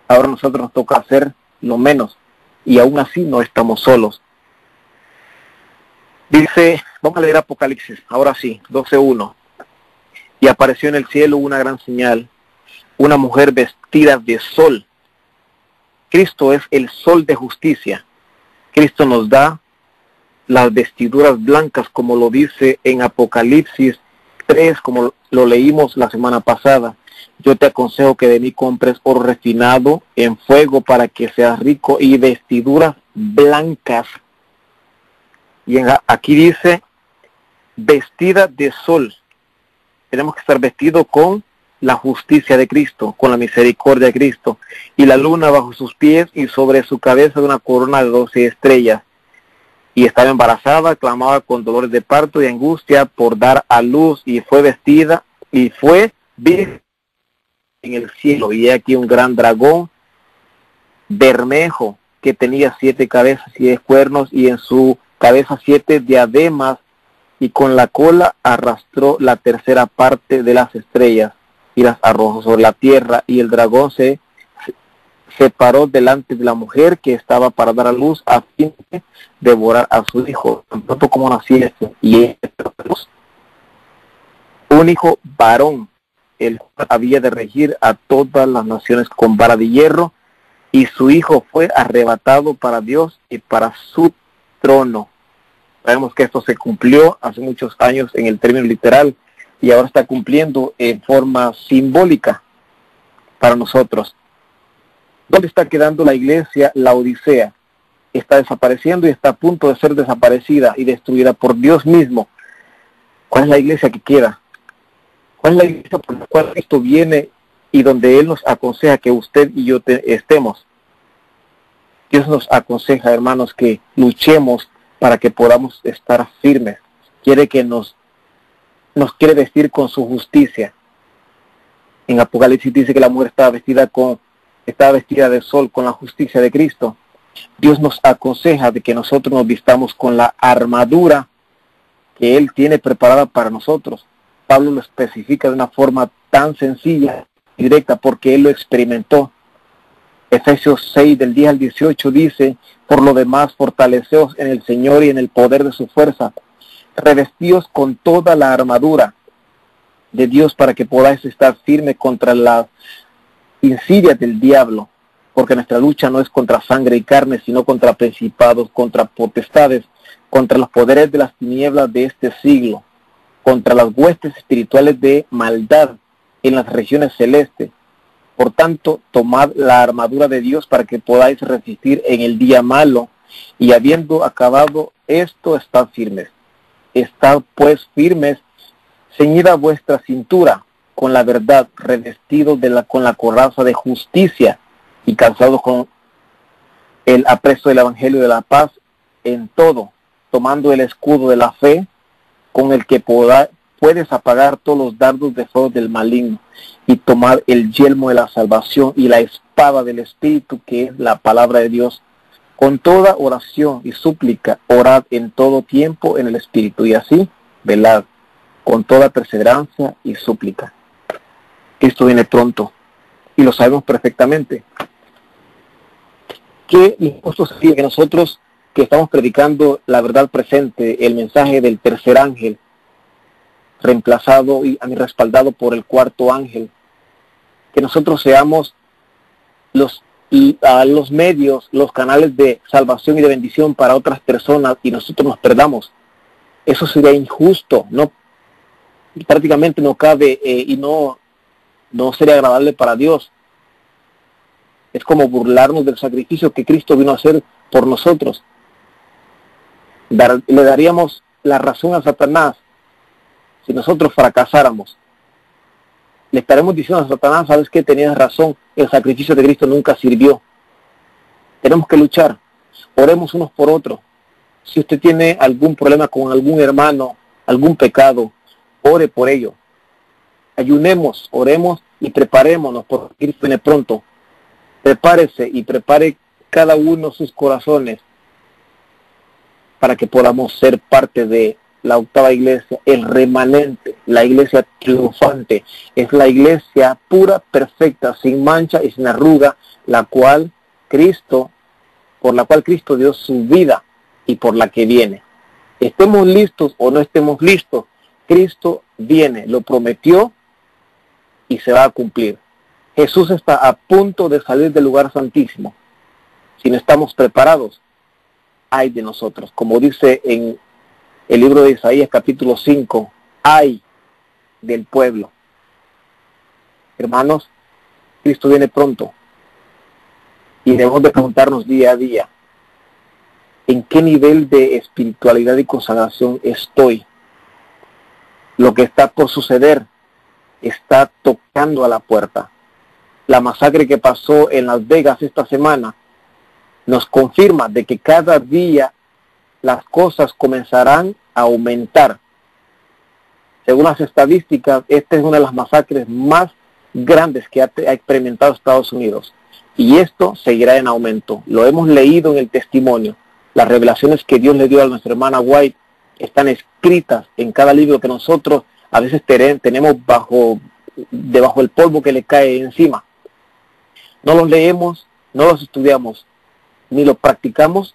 ahora a nosotros nos toca hacer lo menos, y aún así no estamos solos. Dice, vamos a leer Apocalipsis, ahora sí, 12:1. Y apareció en el cielo una gran señal, una mujer vestida de sol. Cristo es el sol de justicia. Cristo nos da las vestiduras blancas, como lo dice en Apocalipsis 3, como lo leímos la semana pasada. Yo te aconsejo que de mí compres oro refinado en fuego para que seas rico, y vestiduras blancas. Y aquí dice, vestida de sol. Tenemos que estar vestidos con la justicia de Cristo, con la misericordia de Cristo, y la luna bajo sus pies, y sobre su cabeza una corona de 12 estrellas. Y estaba embarazada, clamaba con dolores de parto y angustia por dar a luz, y fue vestida, y fue vista en el cielo, y aquí un gran dragón bermejo, que tenía 7 cabezas y 10 cuernos, y en su cabeza 7 diademas, y con la cola arrastró la tercera parte de las estrellas, y las arrojó sobre la tierra, y el dragón se paró delante de la mujer que estaba para dar a luz, a fin de devorar a su hijo, tan pronto como naciese. Y un hijo varón, el cual había de regir a todas las naciones con vara de hierro, y su hijo fue arrebatado para Dios y para su trono. Sabemos que esto se cumplió hace muchos años en el término literal, y ahora está cumpliendo en forma simbólica para nosotros. ¿Dónde está quedando la iglesia Laodicea? Está desapareciendo y está a punto de ser desaparecida y destruida por Dios mismo. ¿Cuál es la iglesia que queda? ¿Cuál es la iglesia por la cual Cristo viene y donde Él nos aconseja que usted y yo estemos? Dios nos aconseja, hermanos, que luchemos para que podamos estar firmes. Quiere que nos quiere vestir con su justicia. En Apocalipsis dice que la mujer estaba vestida de sol con la justicia de Cristo. Dios nos aconseja de que nosotros nos vistamos con la armadura que Él tiene preparada para nosotros. Pablo lo especifica de una forma tan sencilla y directa porque Él lo experimentó. Efesios 6, del 10 al 18 dice, por lo demás, fortaleceos en el Señor y en el poder de su fuerza. Revestíos con toda la armadura de Dios para que podáis estar firme contra las insidias del diablo. porque nuestra lucha no es contra sangre y carne, sino contra principados, contra potestades, contra los poderes de las tinieblas de este siglo, contra las huestes espirituales de maldad en las regiones celestes. Por tanto, tomad la armadura de Dios para que podáis resistir en el día malo, y habiendo acabado esto, estad firmes. Estad pues firmes, ceñida vuestra cintura con la verdad, revestidos con la coraza de justicia y calzados con el apresto del evangelio de la paz, en todo, tomando el escudo de la fe, con el que puedes apagar todos los dardos de fuego del maligno, y tomar el yelmo de la salvación y la espada del Espíritu, que es la palabra de Dios. Con toda oración y súplica, orad en todo tiempo en el Espíritu, y así, velad, con toda perseverancia y súplica. Cristo viene pronto, y lo sabemos perfectamente. ¿Qué injusto sería que nosotros, que estamos predicando la verdad presente, el mensaje del tercer ángel, reemplazado y respaldado por el cuarto ángel, que nosotros seamos los medios, los canales de salvación y de bendición para otras personas, y nosotros nos perdamos? Eso sería injusto, no, prácticamente no cabe y no sería agradable para Dios. Es como burlarnos del sacrificio que Cristo vino a hacer por nosotros. Le daríamos la razón a Satanás si nosotros fracasáramos. Le estaremos diciendo a Satanás: sabes que tenías razón, el sacrificio de Cristo nunca sirvió. Tenemos que luchar. Oremos unos por otros. Si usted tiene algún problema con algún hermano, algún pecado, ore por ello. Ayunemos, oremos y preparémonos, porque Cristo viene pronto. Prepárese y prepare cada uno sus corazones para que podamos ser parte de la octava iglesia, el remanente, la iglesia triunfante. Es la iglesia pura, perfecta, sin mancha y sin arruga, por la cual Cristo dio su vida y por la que viene. Estemos listos o no estemos listos, Cristo viene, lo prometió y se va a cumplir. Jesús está a punto de salir del lugar santísimo. Si no estamos preparados, ay de nosotros. Como dice en el libro de Isaías capítulo 5, ay del pueblo. Hermanos, Cristo viene pronto y debemos de preguntarnos día a día: ¿en qué nivel de espiritualidad y consagración estoy? Lo que está por suceder está tocando a la puerta. La masacre que pasó en Las Vegas esta semana nos confirma de que cada día las cosas comenzarán a aumentar. Según las estadísticas, esta es una de las masacres más grandes que ha experimentado Estados Unidos. Y esto seguirá en aumento. Lo hemos leído en el testimonio. Las revelaciones que Dios le dio a nuestra hermana White están escritas en cada libro que nosotros a veces tenemos debajo del polvo que le cae encima. No los leemos, no los estudiamos, ni los practicamos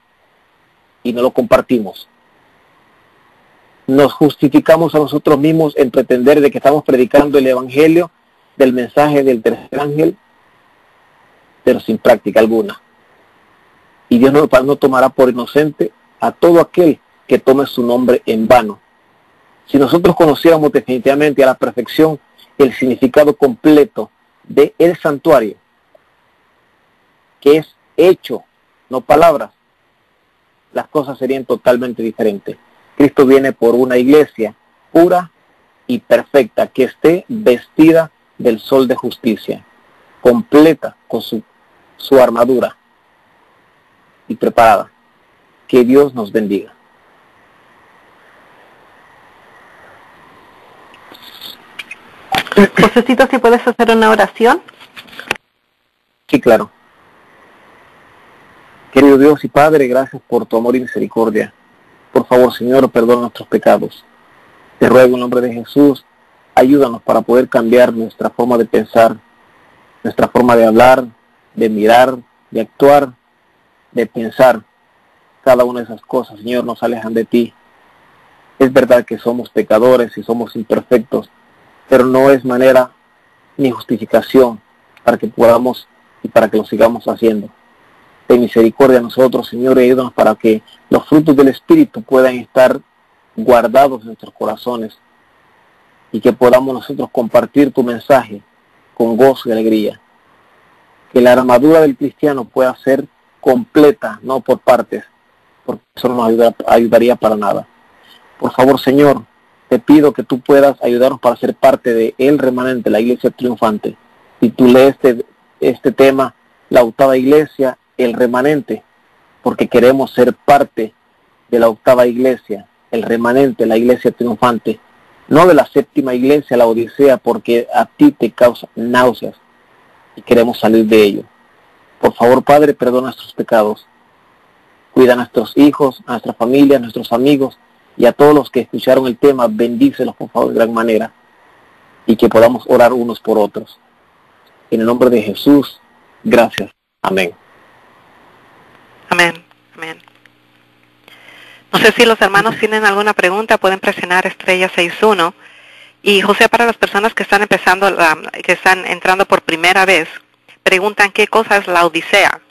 y no lo compartimos. Nos justificamos a nosotros mismos en pretender de que estamos predicando el evangelio del mensaje del tercer ángel, pero sin práctica alguna. Y Dios no tomará por inocente a todo aquel que tome su nombre en vano. Si nosotros conociéramos definitivamente a la perfección el significado completo de el santuario, que es hecho, no palabras, las cosas serían totalmente diferentes. Cristo viene por una iglesia pura y perfecta, que esté vestida del sol de justicia, completa con su armadura y preparada. Que Dios nos bendiga. Josecito, si puedes hacer una oración. Sí, claro. Querido Dios y Padre, gracias por tu amor y misericordia. Por favor, Señor, perdona nuestros pecados. Te ruego en el nombre de Jesús, ayúdanos para poder cambiar nuestra forma de pensar, nuestra forma de hablar, de mirar, de actuar, de pensar. Cada una de esas cosas, Señor, nos alejan de ti. Es verdad que somos pecadores y somos imperfectos, pero no es manera ni justificación para que podamos y para que lo sigamos haciendo. Ten misericordia a nosotros, Señor, y ayúdanos para que los frutos del Espíritu puedan estar guardados en nuestros corazones y que podamos nosotros compartir tu mensaje con gozo y alegría. Que la armadura del cristiano pueda ser completa, no por partes, porque eso no nos ayudaría para nada. Por favor, Señor, te pido que tú puedas ayudarnos para ser parte de el remanente, la iglesia triunfante. Y tú lees este tema, la octava iglesia, el remanente, porque queremos ser parte de la octava iglesia, el remanente, la iglesia triunfante, no de la séptima iglesia, la Odisea, porque a ti te causa náuseas y queremos salir de ello. Por favor, Padre, perdona nuestros pecados, cuida a nuestros hijos, a nuestra familia, a nuestros amigos y a todos los que escucharon el tema, bendícelos por favor de gran manera y que podamos orar unos por otros. En el nombre de Jesús, gracias. Amén. Amén. Amén. No sé si los hermanos tienen alguna pregunta, pueden presionar estrella 61. Y José, para las personas que están que están entrando por primera vez, preguntan qué cosa es la Odisea.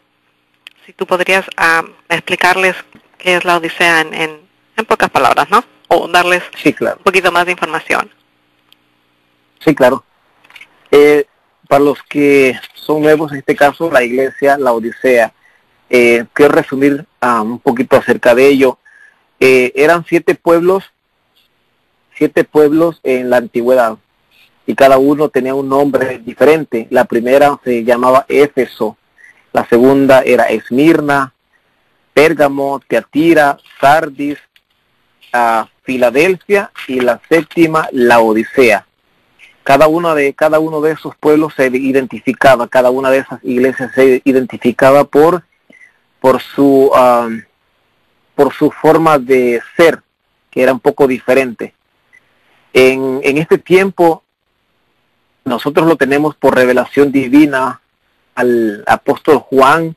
Si tú podrías explicarles qué es la Odisea en pocas palabras, ¿no? O darles claro, un poquito más de información. Sí, claro. Para los que son nuevos en este caso, la iglesia, la Odisea, quiero resumir un poquito acerca de ello. Eran 7 pueblos en la antigüedad y cada uno tenía un nombre diferente. La primera se llamaba Éfeso, la segunda era Esmirna, Pérgamo, Teatira, Sardis, Filadelfia y la séptima la Odisea. Cada uno de esos pueblos se identificaba, cada una de esas iglesias se identificaba por su forma de ser, que era un poco diferente. En este tiempo, nosotros lo tenemos por revelación divina al apóstol Juan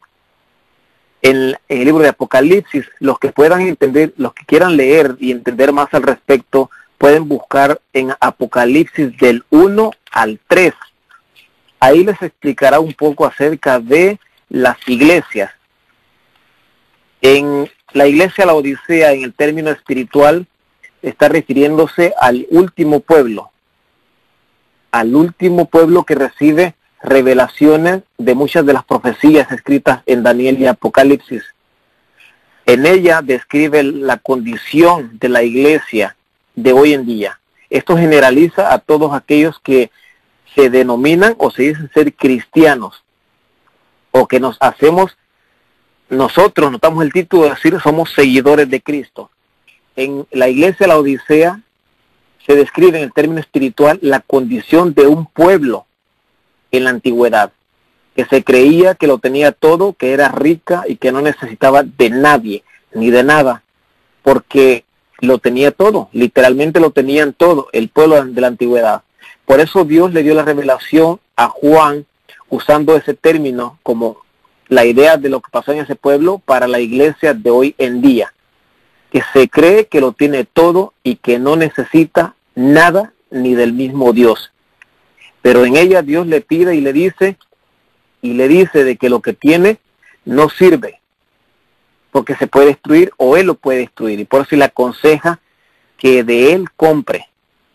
en el libro de Apocalipsis. Los que puedan entender, los que quieran leer y entender más al respecto, pueden buscar en Apocalipsis del 1 al 3. Ahí les explicará un poco acerca de las iglesias. En la iglesia, la Odisea, en el término espiritual, está refiriéndose al último pueblo que recibe revelaciones de muchas de las profecías escritas en Daniel y Apocalipsis. En ella describe la condición de la iglesia de hoy en día. Esto generaliza a todos aquellos que se denominan o se dicen ser cristianos, o que nos damos el título de decir somos seguidores de Cristo. En la iglesia, la Odisea, se describe en el término espiritual la condición de un pueblo en la antigüedad, que se creía que lo tenía todo, que era rica y que no necesitaba de nadie ni de nada, porque lo tenía todo, literalmente lo tenían todo, el pueblo de la antigüedad. Por eso Dios le dio la revelación a Juan usando ese término como la idea de lo que pasó en ese pueblo para la iglesia de hoy en día, que se cree que lo tiene todo y que no necesita nada ni del mismo Dios. Pero en ella Dios le pide y le dice de que lo que tiene no sirve, porque se puede destruir o él lo puede destruir, y por eso le aconseja que de él compre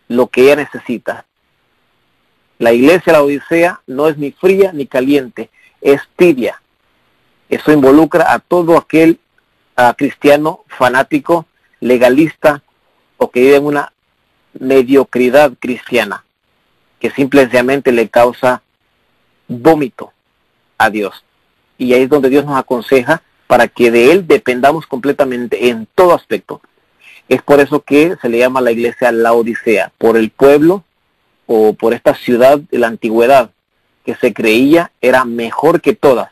lo que ella necesita. La iglesia, la Odisea, no es ni fría ni caliente, es tibia. Eso involucra a todo aquel cristiano fanático, legalista, o que vive en una mediocridad cristiana, que simplemente le causa vómito a Dios. Y ahí es donde Dios nos aconseja para que de Él dependamos completamente en todo aspecto. Es por eso que se le llama la iglesia la Odisea, por el pueblo o por esta ciudad de la antigüedad, que se creía era mejor que todas.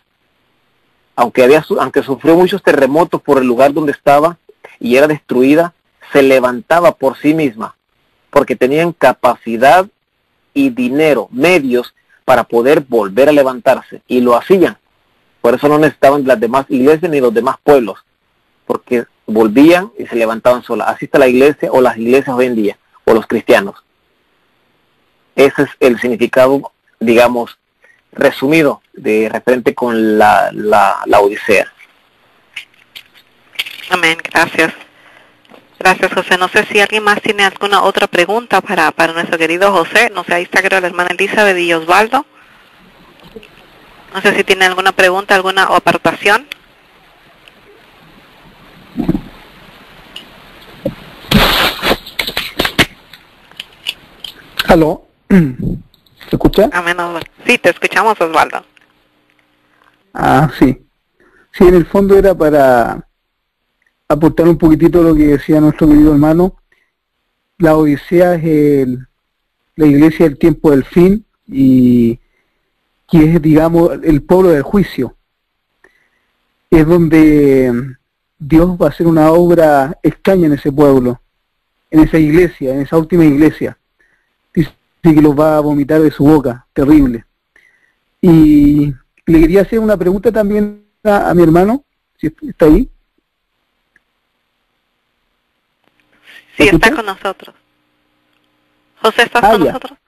Aunque sufrió muchos terremotos por el lugar donde estaba y era destruida, se levantaba por sí misma, porque tenían capacidad y dinero, medios para poder volver a levantarse, y lo hacían. Por eso no necesitaban las demás iglesias ni los demás pueblos, porque volvían y se levantaban solas. Así está la iglesia o las iglesias hoy en día, o los cristianos. Ese es el significado, digamos, resumido de referente con la Odisea. Amén, gracias. Gracias, José. No sé si alguien más tiene alguna otra pregunta para nuestro querido José. No sé, ahí está creo la hermana Elizabeth y Osvaldo. No sé si tiene alguna pregunta, alguna aportación. ¿Aló? ¿Se escucha? Amén. Sí, te escuchamos, Osvaldo. Ah, sí. Sí, en el fondo era para aportar un poquitito lo que decía nuestro querido hermano. La Odisea es la iglesia del tiempo del fin y que es, digamos, el pueblo del juicio. Es donde Dios va a hacer una obra extraña en ese pueblo, en esa iglesia, en esa última iglesia. Dice que los va a vomitar de su boca, terrible. Y le quería hacer una pregunta también a mi hermano, si está ahí. Sí, está con nosotros. José, ¿estás con nosotros?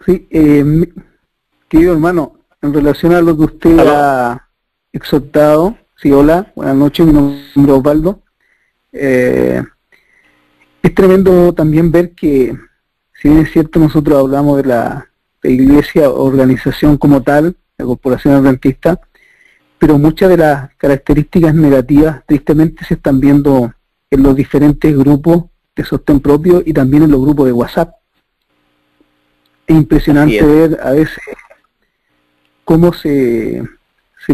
Sí, querido hermano, en relación a lo que usted ha exhortado, sí, hola, buenas noches, mi nombre es Osvaldo. Es tremendo también ver que, si bien es cierto, nosotros hablamos de la iglesia, organización como tal, la Corporación Adventista, pero muchas de las características negativas tristemente se están viendo en los diferentes grupos de sostén propio y también en los grupos de WhatsApp. Es impresionante ver a veces cómo se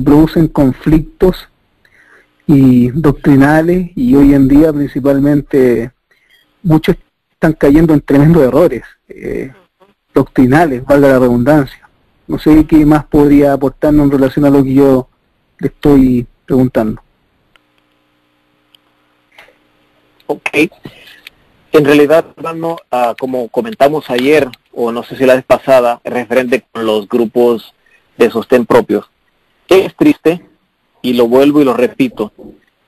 producen conflictos y doctrinales, y hoy en día principalmente muchos están cayendo en tremendos errores doctrinales, valga la redundancia. No sé qué más podría aportarnos en relación a lo que yo le estoy preguntando. Ok. En realidad, hermano, como comentamos ayer, o no sé si la vez pasada, referente con los grupos de sostén propios, es triste, y lo vuelvo y lo repito,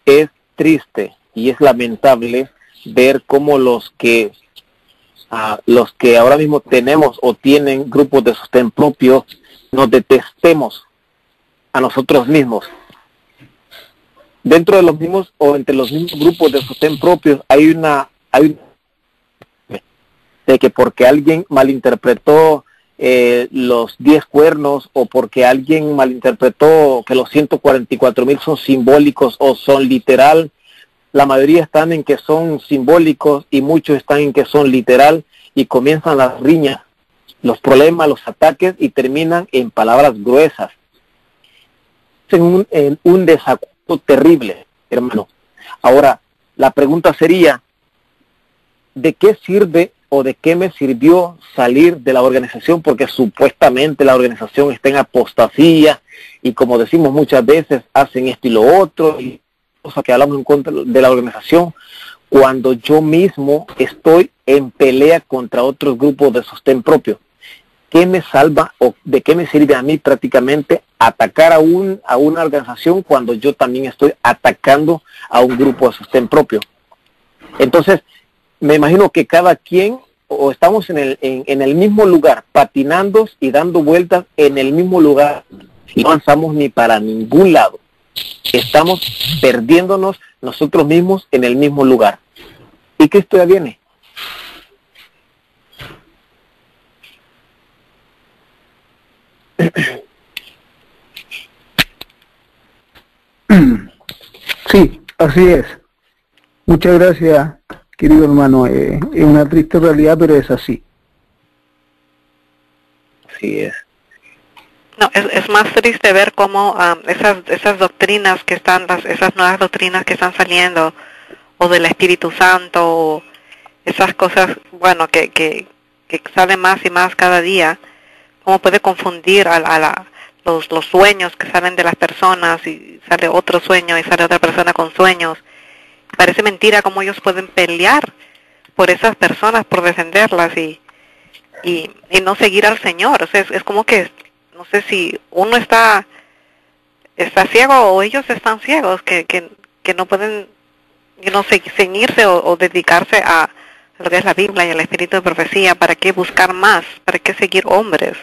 es triste y es lamentable ver cómo los que ahora mismo tenemos o tienen grupos de sostén propio, nos detestemos a nosotros mismos. Dentro de los mismos o entre los mismos grupos de sostén propios hay de que porque alguien malinterpretó los 10 cuernos, o porque alguien malinterpretó que los 144,000 son simbólicos o son literal, la mayoría están en que son simbólicos y muchos están en que son literal, y comienzan las riñas, los problemas, los ataques, y terminan en palabras gruesas. Es un desacuerdo terrible, hermano. Ahora, la pregunta sería, ¿de qué sirve o de qué me sirvió salir de la organización? Porque supuestamente la organización está en apostasía, y como decimos muchas veces, hacen esto y lo otro, y cosas que hablamos en contra de la organización, cuando yo mismo estoy en pelea contra otros grupos de sostén propio. ¿Qué me salva o de qué me sirve a mí prácticamente atacar a una organización cuando yo también estoy atacando a un grupo de sostén propio? Entonces, me imagino que cada quien, o estamos en el mismo lugar, patinando y dando vueltas en el mismo lugar, y no avanzamos ni para ningún lado. Estamos perdiéndonos nosotros mismos en el mismo lugar. ¿Y Cristo ya viene? Sí, así es. Muchas gracias, querido hermano. Es una triste realidad, pero es así. Así es. No, es más triste ver cómo esas doctrinas que están, esas nuevas doctrinas que están saliendo, o del Espíritu Santo, o esas cosas, bueno, que salen más y más cada día, cómo puede confundir los sueños que salen de las personas, y sale otro sueño y sale otra persona con sueños. Parece mentira cómo ellos pueden pelear por esas personas, por defenderlas y no seguir al Señor. O sea, es como que, no sé si uno está ciego o ellos están ciegos, que no pueden ceñirse o dedicarse a lo que es la Biblia y el espíritu de profecía, ¿para qué buscar más? ¿Para qué seguir hombres?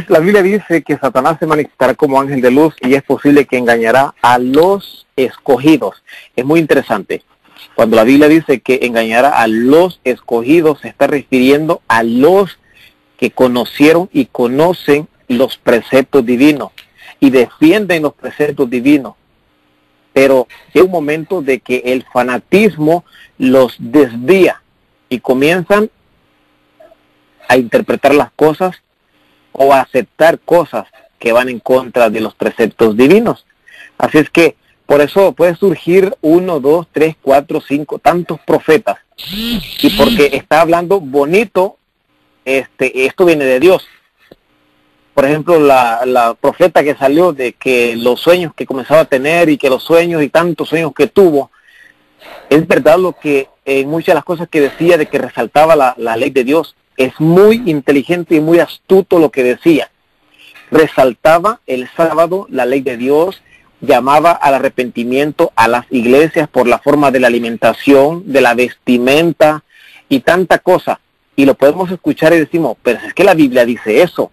La Biblia dice que Satanás se manifestará como ángel de luz y es posible que engañará a los escogidos. Es muy interesante. Cuando la Biblia dice que engañará a los escogidos, se está refiriendo a los que conocieron y conocen los preceptos divinos y defienden los preceptos divinos. Pero llega un momento de que el fanatismo los desvía y comienzan a interpretar las cosas o a aceptar cosas que van en contra de los preceptos divinos. Así es que por eso puede surgir 1, 2, 3, 4, 5, tantos profetas. Y porque está hablando bonito, esto viene de Dios. Por ejemplo, la profeta que salió de que los sueños que comenzaba a tener y que los sueños y tantos sueños que tuvo, es verdad lo que muchas de las cosas que decía de que resaltaba la ley de Dios. Es muy inteligente y muy astuto lo que decía. Resaltaba el sábado la ley de Dios, llamaba al arrepentimiento a las iglesias por la forma de la alimentación, de la vestimenta y tanta cosa. Y lo podemos escuchar y decimos, pero es que la Biblia dice eso.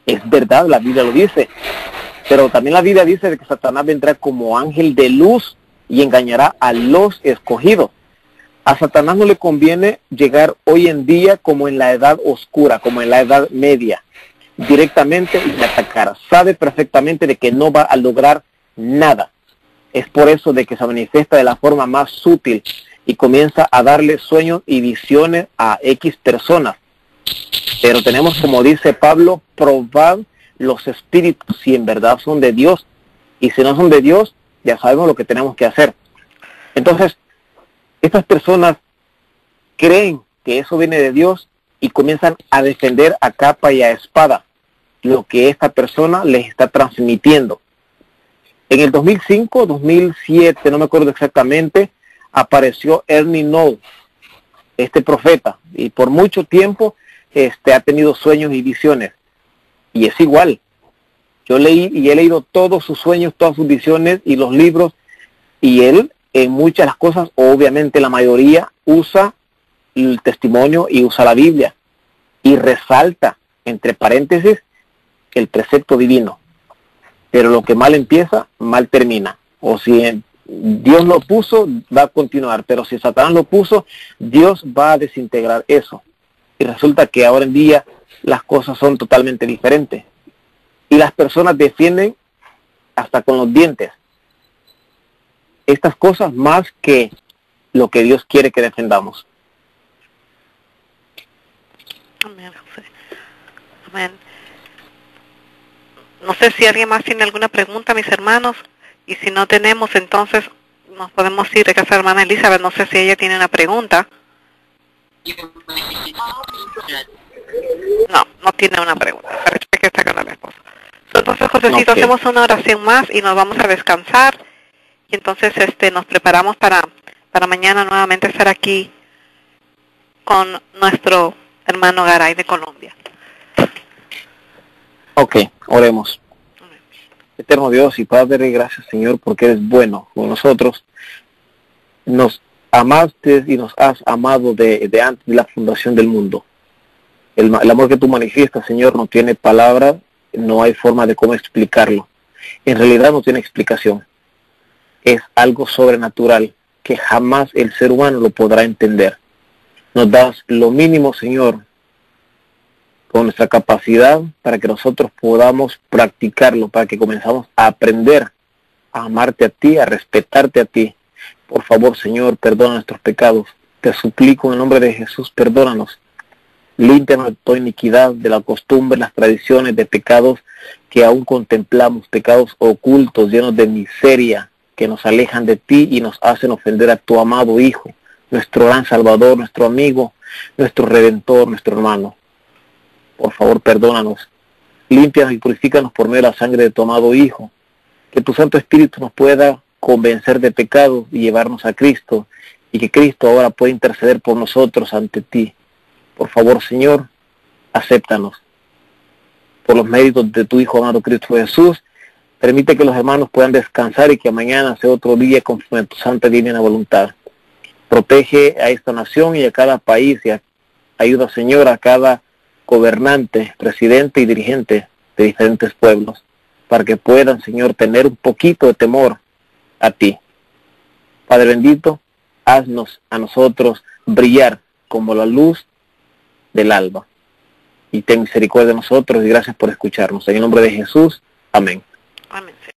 Es verdad, la Biblia lo dice. Pero también la Biblia dice de que Satanás vendrá como ángel de luz y engañará a los escogidos. A Satanás no le conviene llegar hoy en día como en la edad oscura, como en la edad media, directamente y atacar. Sabe perfectamente de que no va a lograr nada. Es por eso de que se manifiesta de la forma más sutil y comienza a darle sueños y visiones a X personas. Pero tenemos, como dice Pablo, probad los espíritus si en verdad son de Dios. Y si no son de Dios, ya sabemos lo que tenemos que hacer. Entonces, estas personas creen que eso viene de Dios y comienzan a defender a capa y a espada lo que esta persona les está transmitiendo. En el 2005, 2007, no me acuerdo exactamente, apareció Ernie Noll, este profeta, y por mucho tiempo ha tenido sueños y visiones. Y es igual. Yo leí y he leído todos sus sueños, todas sus visiones y los libros, y él en muchas de las cosas, obviamente la mayoría, usa el testimonio y usa la Biblia y resalta, entre paréntesis, el precepto divino. Pero lo que mal empieza, mal termina. O si Dios lo puso, va a continuar. Pero si Satanás lo puso, Dios va a desintegrar eso. Y resulta que ahora en día las cosas son totalmente diferentes. Y las personas defienden hasta con los dientes estas cosas más que lo que Dios quiere que defendamos. Amén, José. Amén. No sé si alguien más tiene alguna pregunta, mis hermanos, y si no tenemos, entonces nos podemos ir a casa de hermana Elizabeth. No sé si ella tiene una pregunta. No tiene una pregunta. Parece que está con la esposa. Entonces, Josecito, okay, hacemos una oración más y nos vamos a descansar. Y entonces nos preparamos para mañana nuevamente estar aquí con nuestro hermano Garay de Colombia. Ok, oremos. Eterno Dios y Padre, gracias Señor porque eres bueno con nosotros. Nos amaste y nos has amado de antes de la fundación del mundo. El amor que tú manifiestas, Señor, no tiene palabras, no hay forma de cómo explicarlo. En realidad no tiene explicación. Es algo sobrenatural que jamás el ser humano lo podrá entender. Nos das lo mínimo, Señor, con nuestra capacidad para que nosotros podamos practicarlo, para que comenzamos a aprender a amarte a ti, a respetarte a ti. Por favor, Señor, perdona nuestros pecados. Te suplico en el nombre de Jesús, perdónanos. Límpianos de toda iniquidad, de la costumbre, las tradiciones, de pecados que aún contemplamos, pecados ocultos, llenos de miseria, que nos alejan de ti y nos hacen ofender a tu amado Hijo, nuestro gran Salvador, nuestro amigo, nuestro Redentor, nuestro hermano. Por favor, perdónanos. Límpianos y purifícanos por medio de la sangre de tu amado Hijo. Que tu Santo Espíritu nos pueda convencer de pecado y llevarnos a Cristo, y que Cristo ahora pueda interceder por nosotros ante ti. Por favor, Señor, acéptanos. Por los méritos de tu Hijo amado Cristo Jesús, permite que los hermanos puedan descansar y que mañana sea otro día conforme a tu santa y divina voluntad. Protege a esta nación y a cada país y ayuda, Señor, a cada gobernante, presidente y dirigente de diferentes pueblos, para que puedan, Señor, tener un poquito de temor a ti. Padre bendito, haznos a nosotros brillar como la luz del alba. Y ten misericordia de nosotros y gracias por escucharnos. En el nombre de Jesús, amén.